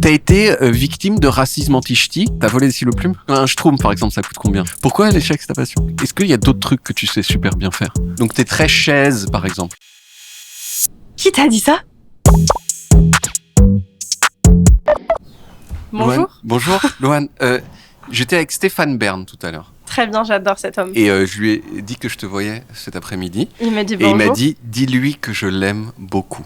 T'as été victime de racisme anti-ch'ti. T'as volé des stylos-plumes. Un Schtroumpf, par exemple, ça coûte combien? Pourquoi l'échec, c'est ta passion? Est-ce qu'il y a d'autres trucs que tu sais super bien faire? Donc t'es très chaise, par exemple. Qui t'a dit ça? Bonjour. Loane, bonjour, Loane. J'étais avec Stéphane Bern tout à l'heure. Très bien, j'adore cet homme. Et je lui ai dit que je te voyais cet après-midi. Il m'a dit Et bonjour. il m'a dit, dis-lui que je l'aime beaucoup.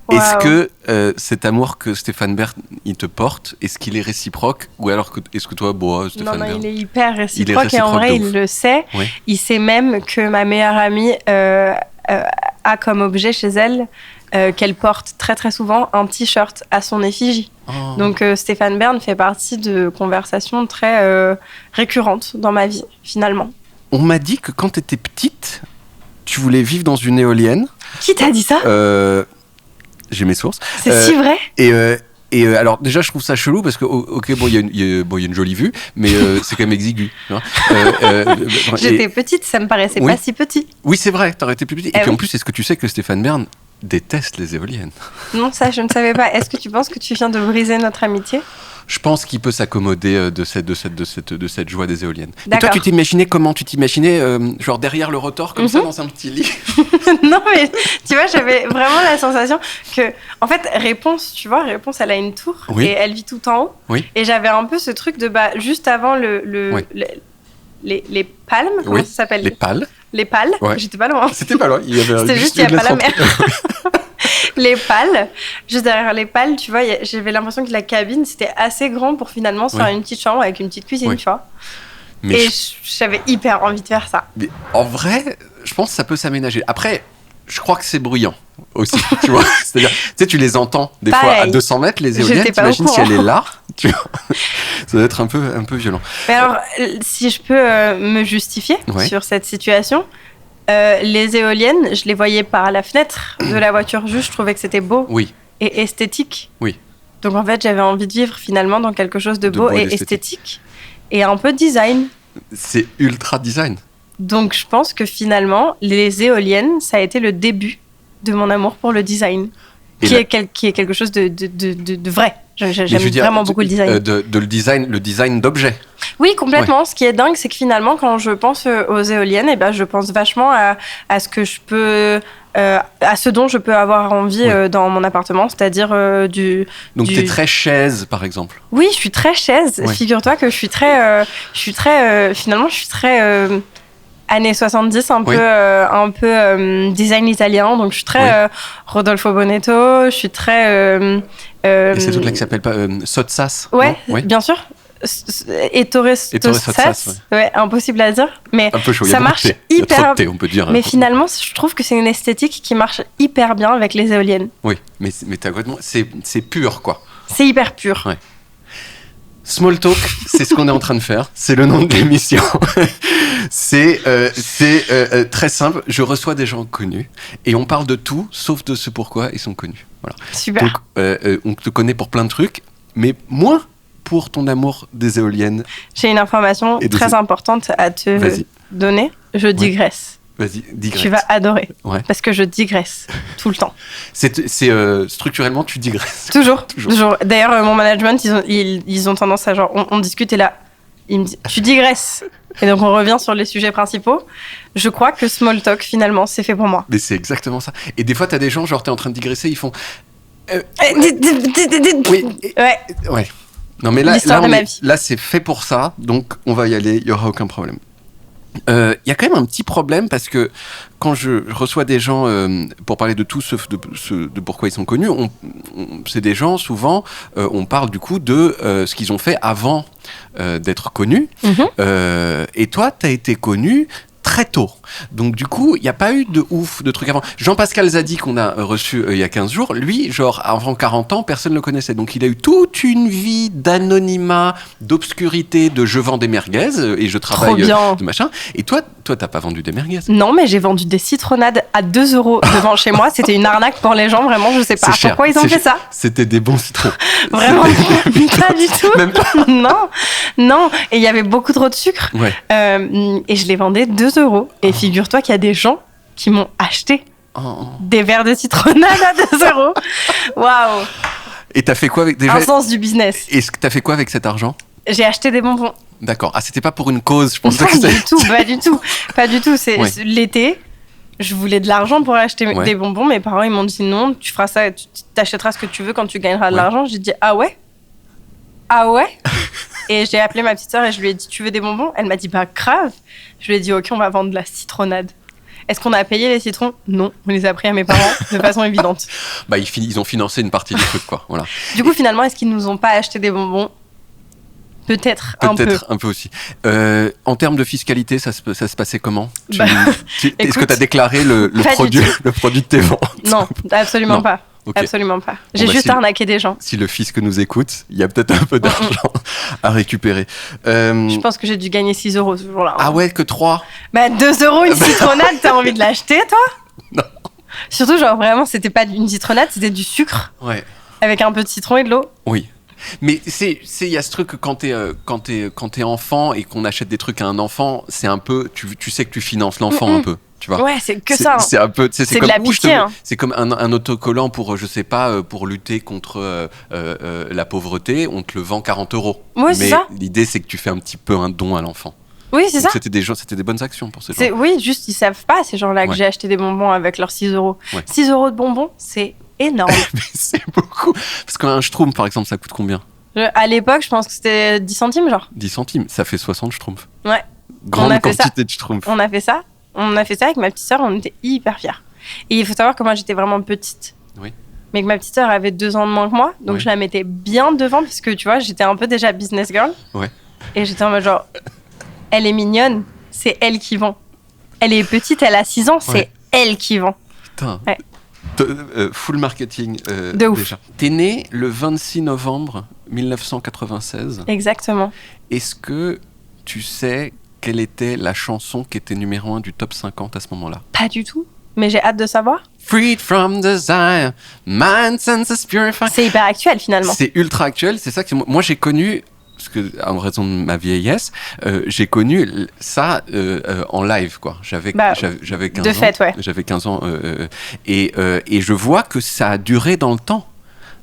Wow. Est-ce que cet amour que Stéphane Bern il te porte, est-ce qu'il est réciproque? Ou alors est-ce que toi, Stéphane Bern... Non, il est hyper réciproque et en vrai, il le sait. Oui. Il sait même que ma meilleure amie a comme objet chez elle qu'elle porte très très souvent un t-shirt à son effigie. Oh. Donc Stéphane Bern fait partie de conversations très récurrentes dans ma vie, finalement. On m'a dit que quand tu étais petite, tu voulais vivre dans une éolienne. Qui t'a dit ça? J'ai mes sources. C'est si vrai? Et alors déjà je trouve ça chelou parce que il y a une jolie vue, mais c'est quand même exigu. Tu vois. J'étais petite, ça me paraissait oui. pas si petit. Oui, c'est vrai, t'aurais été plus petit. Et puis oui. en plus, est-ce que tu sais que Stéphane Bern déteste les éoliennes? Non, ça je ne savais pas. Est-ce que tu penses que tu viens de briser notre amitié? Je pense qu'il peut s'accommoder de cette joie des éoliennes. D'accord. Et toi, tu t'imaginais comment? Tu t'imaginais genre derrière le rotor comme ça dans un petit lit? Non, mais tu vois, j'avais vraiment la sensation que, en fait, Réponse, elle a une tour Oui. et elle vit tout en haut. Oui. Et j'avais un peu ce truc de juste avant Oui. les palmes, comment Oui. ça s'appelle? Les pales. Les pales. Ouais. J'étais pas loin. C'était pas loin. Il y avait C'était juste qu'il n'y a une pas la lettre mer. Les pales, juste derrière les pales, tu vois, j'avais l'impression que la cabine, c'était assez grand pour finalement se faire une petite chambre avec une petite cuisine, tu vois. Mais et j'avais hyper envie de faire ça. Mais en vrai, je pense que ça peut s'aménager. Après, je crois que c'est bruyant aussi, tu vois. C'est-à-dire, tu sais, tu les entends des fois à 200 mètres, les éoliennes. T'imagines si elle est là, tu vois. Ça doit être un peu violent. Mais alors, si je peux me justifier sur cette situation, les éoliennes, je les voyais par la fenêtre de la voiture juste, je trouvais que c'était beau et esthétique. Oui. Donc en fait, j'avais envie de vivre finalement dans quelque chose de beau et esthétique et un peu design. C'est ultra design. Donc je pense que finalement, les éoliennes, ça a été le début de mon amour pour le design, qui est quelque chose de vrai. J'aime vraiment beaucoup le design. Le design d'objets. Oui, complètement. Ouais. Ce qui est dingue, c'est que finalement, quand je pense aux éoliennes, je pense vachement à ce que je peux, à ce dont je peux avoir envie dans mon appartement, c'est-à-dire Donc t'es très chaise, par exemple. Oui, je suis très chaise. Ouais. Figure-toi que je suis très années 70, un peu design italien. Donc je suis très Rodolfo Bonetto. Je suis très. Et c'est tout là qui s'appelle pas Sottsass. Ouais, bien sûr. Ettore Sottsass. Ouais, impossible à dire. Mais un peu chaud. Ça marche hyper. On peut dire. Mais finalement, je trouve que c'est une esthétique qui marche hyper bien avec les éoliennes. Oui, mais t'as complètement. C'est pur, quoi. C'est hyper pur. Ouais. Small Talk, c'est ce qu'on est en train de faire. C'est le nom de l'émission. C'est très simple. Je reçois des gens connus et on parle de tout, sauf de ce pourquoi ils sont connus. Voilà. Super. Donc, on te connaît pour plein de trucs, mais moins pour ton amour des éoliennes. J'ai une information très importante à te donner. Je digresse. Vas-y, digresse. Tu vas adorer. Ouais. Parce que je digresse tout le temps. Structurellement, tu digresses. Toujours. D'ailleurs, mon management, ils ont tendance à on discute et là, ils me disent, tu digresses. Et donc, on revient sur les sujets principaux. Je crois que Small Talk, finalement, c'est fait pour moi. Mais c'est exactement ça. Et des fois, t'as des gens, genre, t'es en train de digresser, ils font... Oui. Ouais. Non, mais là, c'est fait pour ça, donc on va y aller, il n'y aura aucun problème. Il y a quand même un petit problème parce que quand je reçois des gens pour parler de tout sauf de pourquoi ils sont connus, c'est des gens, souvent, on parle du coup de ce qu'ils ont fait avant d'être connus. Et toi, tu as été connu très tôt. Donc du coup, il n'y a pas eu de ouf de trucs avant. Jean-Pascal Zadi, qu'on a reçu il y a 15 jours, lui, genre avant 40 ans, personne ne le connaissait. Donc il a eu toute une vie d'anonymat, d'obscurité, de je vends des merguez et je travaille de machin. Et toi, t'as pas vendu des merguez? Non, mais j'ai vendu des citronnades à 2 € devant chez moi. C'était une arnaque pour les gens, vraiment, je sais pas pourquoi ils ont fait ça. C'était des bons citrons. Vraiment, pas du tout. Même pas. Non. Et il y avait beaucoup trop de sucre. Ouais. Et je les vendais 2 €. Et figure-toi qu'il y a des gens qui m'ont acheté des verres de citronnade à 2 €. Waouh. Et t'as fait quoi avec un sens du business. Et t'as fait quoi avec cet argent? J'ai acheté des bonbons. D'accord. Ah, c'était pas pour une cause, je pensais que c'était... Pas du tout. C'est l'été. Je voulais de l'argent pour acheter des bonbons. Mes parents, ils m'ont dit non, tu feras ça, tu t'achèteras ce que tu veux quand tu gagneras de l'argent. J'ai dit ah ouais? Et j'ai appelé ma petite sœur et je lui ai dit tu veux des bonbons? Elle m'a dit bah grave. Je lui ai dit ok, on va vendre de la citronnade. Est-ce qu'on a payé les citrons? Non, on les a pris à mes parents de façon évidente. Bah ils ont financé une partie du truc quoi. Voilà. Du coup finalement, est-ce qu'ils nous ont pas acheté des bonbons? Peut-être un peu aussi. En termes de fiscalité, ça se passait comment? Est-ce que tu as déclaré le produit de tes ventes? Non, absolument pas. Okay. Absolument pas. J'ai juste arnaqué des gens. Si le fisc nous écoute, il y a peut-être un peu d'argent à récupérer. Je pense que j'ai dû gagner 6 € ce jour-là. Ah ouais, que 3? 2 € une citronnade, t'as envie de l'acheter, toi? Non. Surtout, genre vraiment, c'était pas une citronnade, c'était du sucre. Ouais. Avec un peu de citron et de l'eau. Oui. Mais il y a ce truc que quand t'es enfant et qu'on achète des trucs à un enfant, c'est un peu, tu sais que tu finances l'enfant un peu. Tu vois. Ouais, c'est que ça. C'est un peu, c'est comme, de la pitié. C'est comme un autocollant pour, je sais pas, pour lutter contre la pauvreté. On te le vend 40 €. Oui, c'est ça. L'idée, c'est que tu fais un petit peu un don à l'enfant. Oui, c'est ça. C'était des bonnes actions pour ces gens. Oui, juste ils savent pas ces gens-là que j'ai acheté des bonbons avec leurs 6 €. Ouais. 6 € de bonbons, c'est énorme. Mais c'est beaucoup. Parce qu'un Schtroumpf, par exemple, ça coûte combien? À l'époque, je pense que c'était 10 centimes, genre. 10 centimes, ça fait 60 Schtroumpfs. Ouais. Grande quantité de Schtroumpfs. On a fait ça avec ma petite sœur, on était hyper fiers. Et il faut savoir que moi, j'étais vraiment petite. Oui. Mais que ma petite sœur avait 2 ans de moins que moi, donc je la mettais bien devant, parce que tu vois, j'étais un peu déjà business girl. Ouais. Et j'étais en mode genre, elle est mignonne, c'est elle qui vend. Elle est petite, elle a 6 ans, c'est elle qui vend. Putain. Ouais. Full marketing de ouf. déjà. T'es né le 26 novembre 1996. Exactement. Est-ce que tu sais quelle était la chanson qui était numéro 1 du top 50 à ce moment-là? Pas du tout, mais j'ai hâte de savoir. Freed from desire, mind senses purified. C'est hyper actuel finalement. C'est ultra actuel, c'est ça que moi j'ai connu. Parce que, en raison de ma vieillesse, j'ai connu ça en live, quoi. J'avais 15 de ans. Fait, ouais. J'avais 15 ans. Et je vois que ça a duré dans le temps.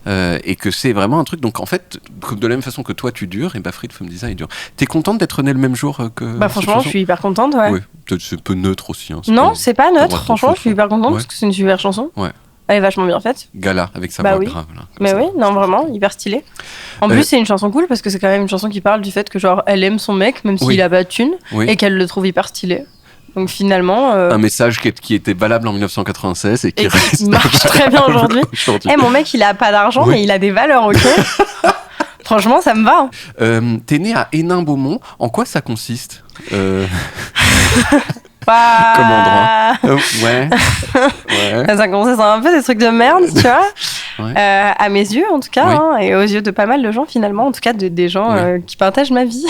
Et que c'est vraiment un truc. Donc, en fait, de la même façon que toi, tu dures, et Freed from Desire, il dure. T'es contente d'être née le même jour que. Franchement, je suis hyper contente, ouais. Oui, c'est un peu neutre aussi. Hein, non, c'est pas neutre. Franchement, je suis hyper contente parce que c'est une super chanson. Ouais. Elle est vachement bien faite. Gala, avec sa voix grave. Là, mais ça. Oui, non, vraiment, hyper stylée. En plus, c'est une chanson cool parce que c'est quand même une chanson qui parle du fait que, genre, elle aime son mec, même s'il a pas de thune, et qu'elle le trouve hyper stylé. Donc finalement... Un message qui était valable en 1996 et qui marche très bien aujourd'hui. Mon mec, il a pas d'argent, mais il a des valeurs, ok. Franchement, ça me va. T'es né à Hénin-Beaumont. En quoi ça consiste Comme endroit. Ouais. Ça commence à un peu des trucs de merde, tu vois. À mes yeux, en tout cas, hein, et aux yeux de pas mal de gens, finalement, en tout cas des gens qui partagent ma vie.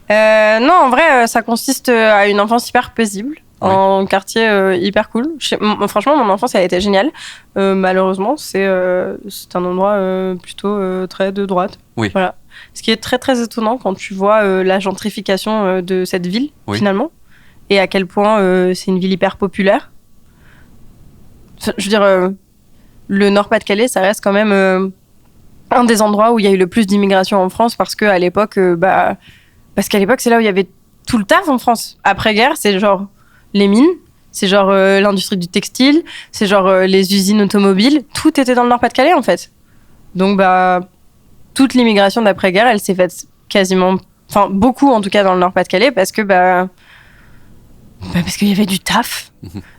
Non, en vrai, ça consiste à une enfance hyper paisible, en quartier hyper cool. Franchement, mon enfance, elle a été géniale. Malheureusement, c'est un endroit plutôt très de droite. Oui. Voilà. Ce qui est très, très étonnant quand tu vois la gentrification de cette ville, finalement. Et à quel point c'est une ville hyper populaire. Je veux dire, le Nord-Pas-de-Calais, ça reste quand même un des endroits où il y a eu le plus d'immigration en France parce qu'à l'époque, c'est là où il y avait tout le taf en France. Après-guerre, c'est genre les mines, c'est genre l'industrie du textile, c'est genre les usines automobiles. Tout était dans le Nord-Pas-de-Calais, en fait. Donc, toute l'immigration d'après-guerre, elle s'est faite quasiment... Enfin, beaucoup, en tout cas, dans le Nord-Pas-de-Calais parce que... parce qu'il y avait du taf.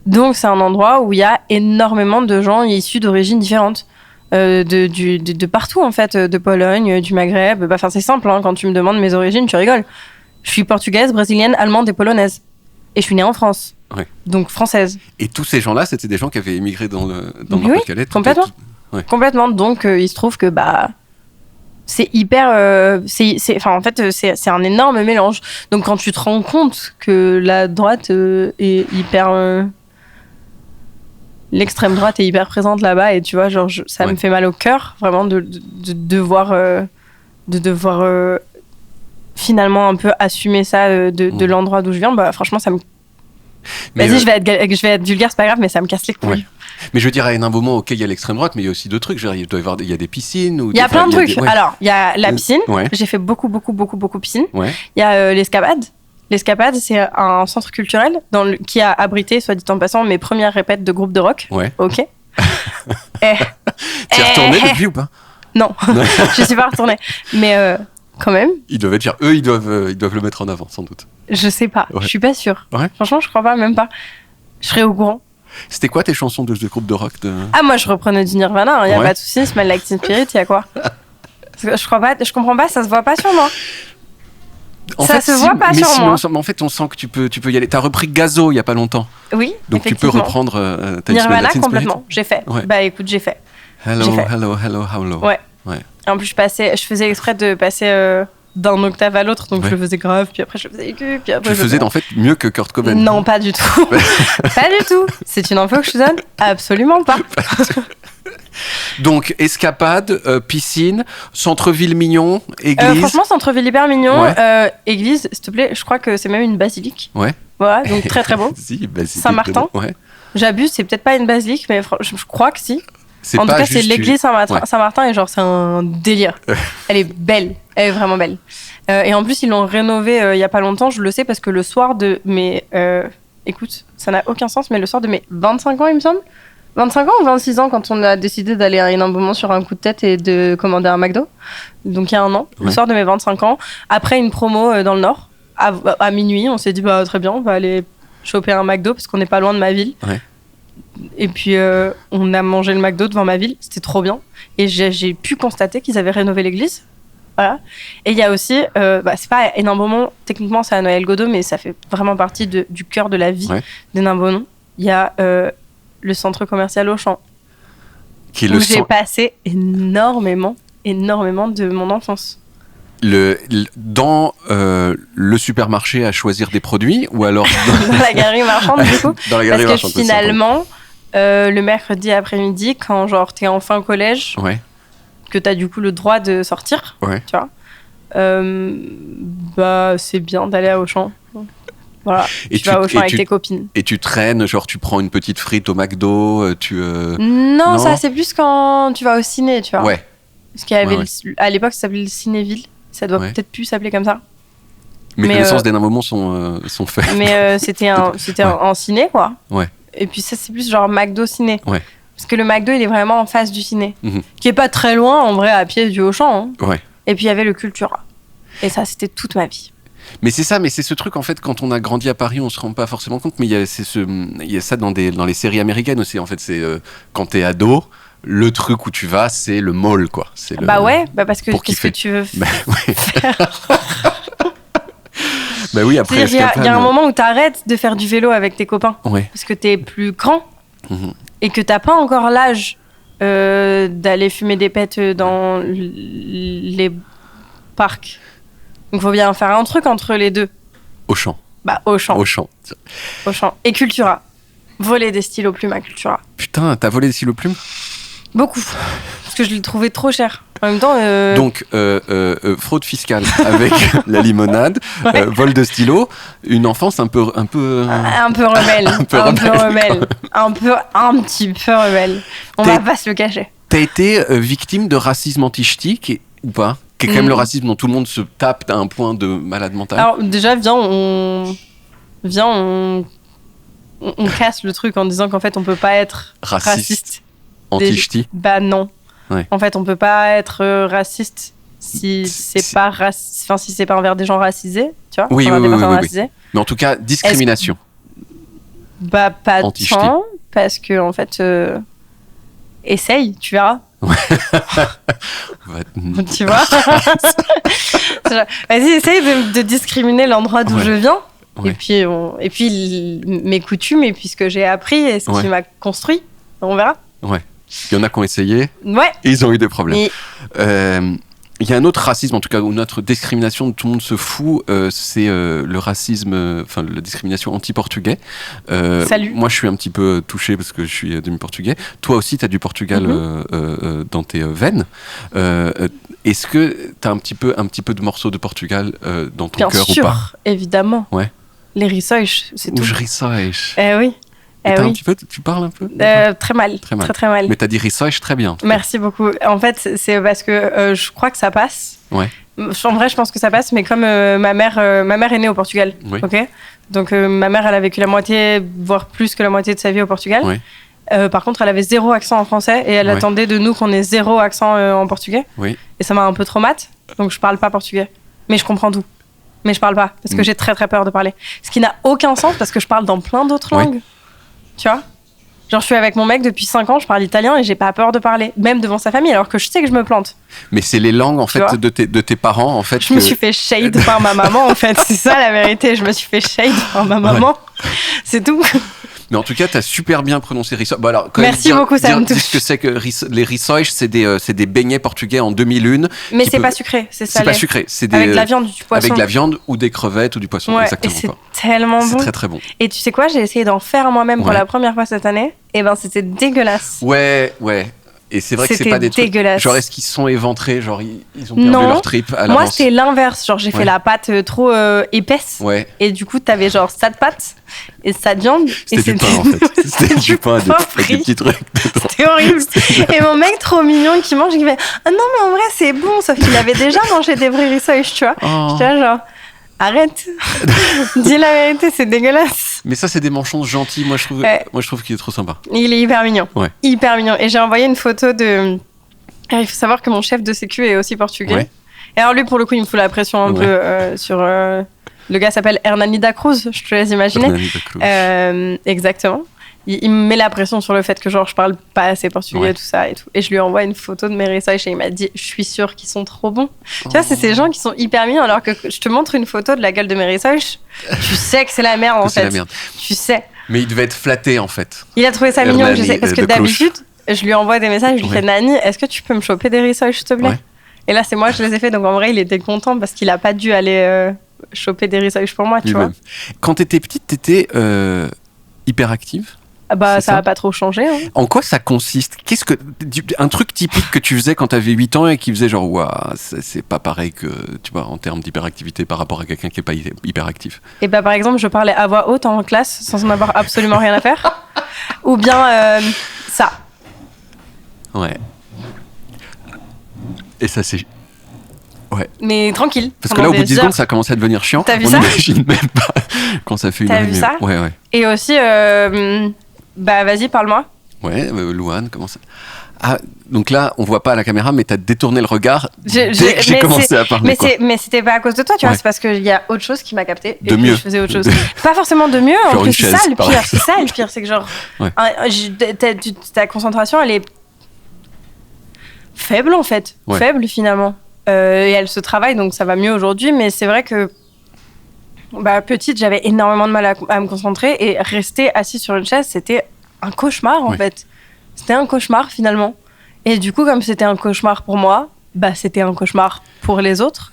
Donc, c'est un endroit où il y a énormément de gens issus d'origines différentes. De partout, en fait. De Pologne, du Maghreb. C'est simple, hein, quand tu me demandes mes origines, tu rigoles. Je suis portugaise, brésilienne, allemande et polonaise. Et je suis née en France. Oui. Donc, française. Et tous ces gens-là, c'était des gens qui avaient émigré dans le Nord-Pas-de-Calais. Complètement. Complètement. Donc, il se trouve que... c'est hyper... en fait, c'est un énorme mélange. Donc, quand tu te rends compte que la droite est hyper... l'extrême droite est hyper présente là-bas, et tu vois, genre, ça me fait mal au cœur, vraiment, de devoir finalement un peu assumer ça de l'endroit d'où je viens. Franchement, ça me... Vas-y, je vais être vulgaire, c'est pas grave, mais ça me casse les couilles. Mais je veux dire, à un moment, ok, il y a l'extrême droite, mais il y a aussi d'autres trucs. Genre, il y a des piscines. Il y a plein de trucs. Alors, il y a la piscine. J'ai fait beaucoup piscine. Il y a l'Escapade. L'Escapade, c'est un centre culturel qui a abrité, soit dit en passant, mes premières répètes de groupe de rock. Ok. T'y es retourné depuis ou pas? Non, je suis pas retournée. Mais quand même. Ils doivent être fiers. Eux, ils doivent le mettre en avant, sans doute. Je sais pas. Je suis pas sûre. Franchement, je crois pas, même pas. Je serais au courant. C'était quoi tes chansons de groupe de rock Ah, moi, je reprenais du Nirvana. Il y a pas de souci. Smell Like Teen Spirit, il y a quoi? Je comprends pas. Ça se voit pas sur moi. Ça se voit pas sur moi. Mais en fait, on sent que tu peux y aller. T'as repris Gazo il y a pas longtemps. Oui. Donc tu peux reprendre Nirvana complètement. J'ai fait. Bah écoute, j'ai fait. Hello. Ouais. En plus, je faisais exprès de passer d'un octave à l'autre, donc je le faisais grave, puis après je le faisais aigu, puis après. Tu faisais en fait mieux que Kurt Cobain. Non, pas du tout. Pas du tout. C'est une info que je te donne? Absolument pas. Donc, escapade, piscine, centre-ville mignon, église. Franchement, centre-ville hyper mignon. Église, s'il te plaît, je crois que c'est même une basilique. Voilà, donc très très beau. Si, basilique. Saint-Martin. J'abuse, c'est peut-être pas une basilique, mais je crois que si. En tout cas, c'est l'église Saint-Martin et genre, c'est un délire. Elle est belle. Elle est vraiment belle. Et en plus, ils l'ont rénovée il y a pas longtemps, je le sais, parce que le soir de mes... écoute, ça n'a aucun sens, mais le soir de mes 25 ans, il me semble, 25 ans ou 26 ans, quand on a décidé d'aller à Hénin-Beaumont sur un coup de tête et de commander un McDo, donc il y a un an, le soir de mes 25 ans, après une promo dans le Nord, à minuit, on s'est dit, bah très bien, on va aller choper un McDo, parce qu'on n'est pas loin de ma ville. Et puis on a mangé le McDo devant ma ville, c'était trop bien. Et j'ai pu constater qu'ils avaient rénové l'église. Voilà. Et il y a aussi, c'est pas Hénin-Beaumont, techniquement c'est à Noël-Godeau, mais ça fait vraiment partie du cœur de la vie d'Hénin-Beaumont. Il y a le centre commercial Auchan, où j'ai passé énormément de mon enfance. Dans le supermarché à choisir des produits ou alors dans la galerie marchande du coup dans la galerie parce que finalement le mercredi après-midi quand genre t'es en fin collège que t'as du coup le droit de sortir tu vois c'est bien d'aller à Auchan. Voilà, tu vas au Auchan avec tes copines. Et tu traînes, genre tu prends une petite frite au McDo, Non, ça c'est plus quand tu vas au ciné, tu vois. Parce qu'il y avait à l'époque ça s'appelait le Cinéville. Ça doit peut-être plus s'appeler comme ça. Mais que les sens d'Hénin-Beaumont sont faits. Mais c'était un ciné, quoi. Et puis ça, c'est plus genre McDo ciné. Parce que le McDo, il est vraiment en face du ciné. Qui est pas très loin, en vrai, à pied du Auchan. Et puis il y avait le Cultura. Et ça, c'était toute ma vie. Mais c'est ça, mais c'est ce truc, en fait, quand on a grandi à Paris, on se rend pas forcément compte, mais il y a ça dans les séries américaines aussi, en fait. C'est quand t'es ado... Le truc où tu vas, c'est le mall, quoi. C'est parce que qu'est-ce que tu veux faire? Après, il y a un moment où t'arrêtes de faire du vélo avec tes copains. Parce que t'es plus grand et que t'as pas encore l'âge d'aller fumer des pètes dans les parcs. Donc, il faut bien faire un truc entre les deux. Auchan. Auchan. Et Cultura. Voler des stylos plumes à Cultura. Putain, t'as volé des stylos plumes? Beaucoup. Parce que je l'ai trouvé trop cher. En même temps... Donc, fraude fiscale avec la limonade, vol de stylo, une enfance un peu rebelle. Un petit peu rebelle. On va pas se le cacher. T'as été victime de racisme anti-ch'ti ou pas? Qui est quand même le racisme dont tout le monde se tape à un point de malade mental. Alors déjà, on casse le truc en disant qu'en fait on peut pas être raciste. Anti-ch'ti. Bah non. En fait, on peut pas être raciste si c'est pas envers des gens racisés, tu vois. Oui. Mais en tout cas, discrimination. Bah pas tant, parce que en fait, essaye, tu verras. Tu vois. Vas-y, essaye de discriminer l'endroit d'où je viens. Et puis mes coutumes et puis ce que j'ai appris et ce qui m'a construit. On verra. Il y en a qui ont essayé. Et ils ont eu des problèmes. Il y a un autre racisme, en tout cas, ou une autre discrimination dont tout le monde se fout, c'est le racisme, la discrimination anti-portugais. Salut. Moi, je suis un petit peu touché parce que je suis demi-portugais. Toi aussi, tu as du Portugal dans tes veines. Est-ce que tu as un petit peu de morceaux de Portugal dans ton cœur ou pas? Bien sûr, évidemment. Les rissóis, c'est tout. Os rissóis. Oui. Et un petit peu, tu parles un peu Très mal. Très mal. Mais t'as dit Research très bien. Merci beaucoup. En fait, c'est parce que je crois que ça passe. Ouais. En vrai, je pense que ça passe, mais comme ma mère est née au Portugal, oui. ok. Donc ma mère, elle a vécu la moitié, voire plus que la moitié de sa vie au Portugal. Oui. Par contre, elle avait 0 accent en français et elle attendait de nous qu'on ait 0 accent en portugais. Oui. Et ça m'a un peu traumatisée, donc je parle pas portugais, mais je comprends tout. Mais je parle pas parce que j'ai très très peur de parler. Ce qui n'a aucun sens parce que je parle dans plein d'autres langues. Tu vois ? Genre, je suis avec mon mec depuis 5 ans, je parle italien et j'ai pas peur de parler, même devant sa famille, alors que je sais que je me plante. Mais c'est les langues, en fait, de tes parents, en fait. Je me suis fait shade par ma maman, en fait. C'est ça, la vérité. Je me suis fait shade par ma maman. C'est tout. Mais en tout cas, tu as super bien prononcé Rissois. Bon, alors, merci beaucoup, ça me touche. Dis ce que c'est que les Rissois, c'est des beignets portugais en demi-lune. Mais c'est pas sucré, c'est salé. C'est pas sucré. C'est avec de la viande, du poisson. Avec de la viande ou des crevettes ou du poisson, exactement. Et c'est tellement bon. C'est très très bon. Et tu sais quoi, j'ai essayé d'en faire moi-même pour la première fois cette année. Et ben, c'était dégueulasse. Ouais. Et c'est vrai que c'est pas des trucs. Dégueulasse. Genre, est-ce qu'ils sont éventrés? Genre, ils ont perdu leur trip à l'avance? Moi, c'était l'inverse. Genre, j'ai fait la pâte trop épaisse. Ouais. Et du coup, t'avais genre ça de pâte et ça de viande. C'était du pain, en fait. C'était du pain avec des petits trucs. C'était horrible. Et mon mec trop mignon qui mange, il fait « Ah non, mais en vrai, c'est bon. » Sauf qu'il avait déjà mangé des vrais rissoles, tu vois. Oh. Je dis genre... Arrête. Dis la vérité, c'est dégueulasse. Mais ça, c'est des manchons gentils. Moi, je trouve qu'il est trop sympa. Il est hyper mignon. Ouais. Hyper mignon. Et j'ai envoyé une photo de... Il faut savoir que mon chef de sécu est aussi portugais. Ouais. Et alors lui, pour le coup, il me fout la pression un peu sur... Le gars s'appelle Hernani da Cruz, je te laisse imaginer. Hernani da Cruz. Exactement. Il me met la pression sur le fait que genre je parle pas assez portugais, tout ça et tout. Et je lui envoie une photo de mes rissoles et il m'a dit je suis sûre qu'ils sont trop bons. Tu vois, c'est ces gens qui sont hyper mignons alors que je te montre une photo de la gueule de mes rissoles, tu sais que c'est la merde en fait. La merde. Tu sais. Mais il devait être flatté en fait. Il a trouvé ça mignon, je sais, parce que d'habitude je lui envoie des messages, je lui fais Nani, est-ce que tu peux me choper des rissoles s'il te plaît? Et là c'est moi je les ai fait, donc en vrai il était content parce qu'il a pas dû aller choper des rissoles pour moi, tu vois. Quand t'étais petite, t'étais hyperactive? Bah, ça n'a pas trop changé. Hein. En quoi ça consiste? Un truc typique que tu faisais quand tu avais 8 ans et qui faisait genre, ouah, c'est pas pareil que, tu vois, en termes d'hyperactivité par rapport à quelqu'un qui n'est pas hyperactif? Et bah, par exemple, je parlais à voix haute en classe sans en avoir absolument rien à faire. Ou bien ça. Ouais. Et ça, c'est... Ouais. Mais tranquille. Parce que là, au bout de 10 secondes, ça commence à devenir chiant. T'as vu ça? On n'imagine même pas quand ça fait une heure et demie. T'as vu ça? Ouais. Et aussi... Bah vas-y, parle-moi. Ouais, Louane, comment ça... Ah, donc là, on voit pas à la caméra, mais t'as détourné le regard dès que j'ai commencé à parler. Mais c'était pas à cause de toi, tu vois, c'est parce qu'il y a autre chose qui m'a capté. De mieux. Je faisais autre chose. Pas forcément de mieux, en plus c'est ça le pire. C'est ça le pire, c'est que genre, ta concentration, elle est faible en fait. Faible finalement. Et elle se travaille, donc ça va mieux aujourd'hui, mais c'est vrai que petite, j'avais énormément de mal à me concentrer et rester assis sur une chaise, c'était un cauchemar en fait. C'était un cauchemar finalement. Et du coup, comme c'était un cauchemar pour moi, c'était un cauchemar pour les autres.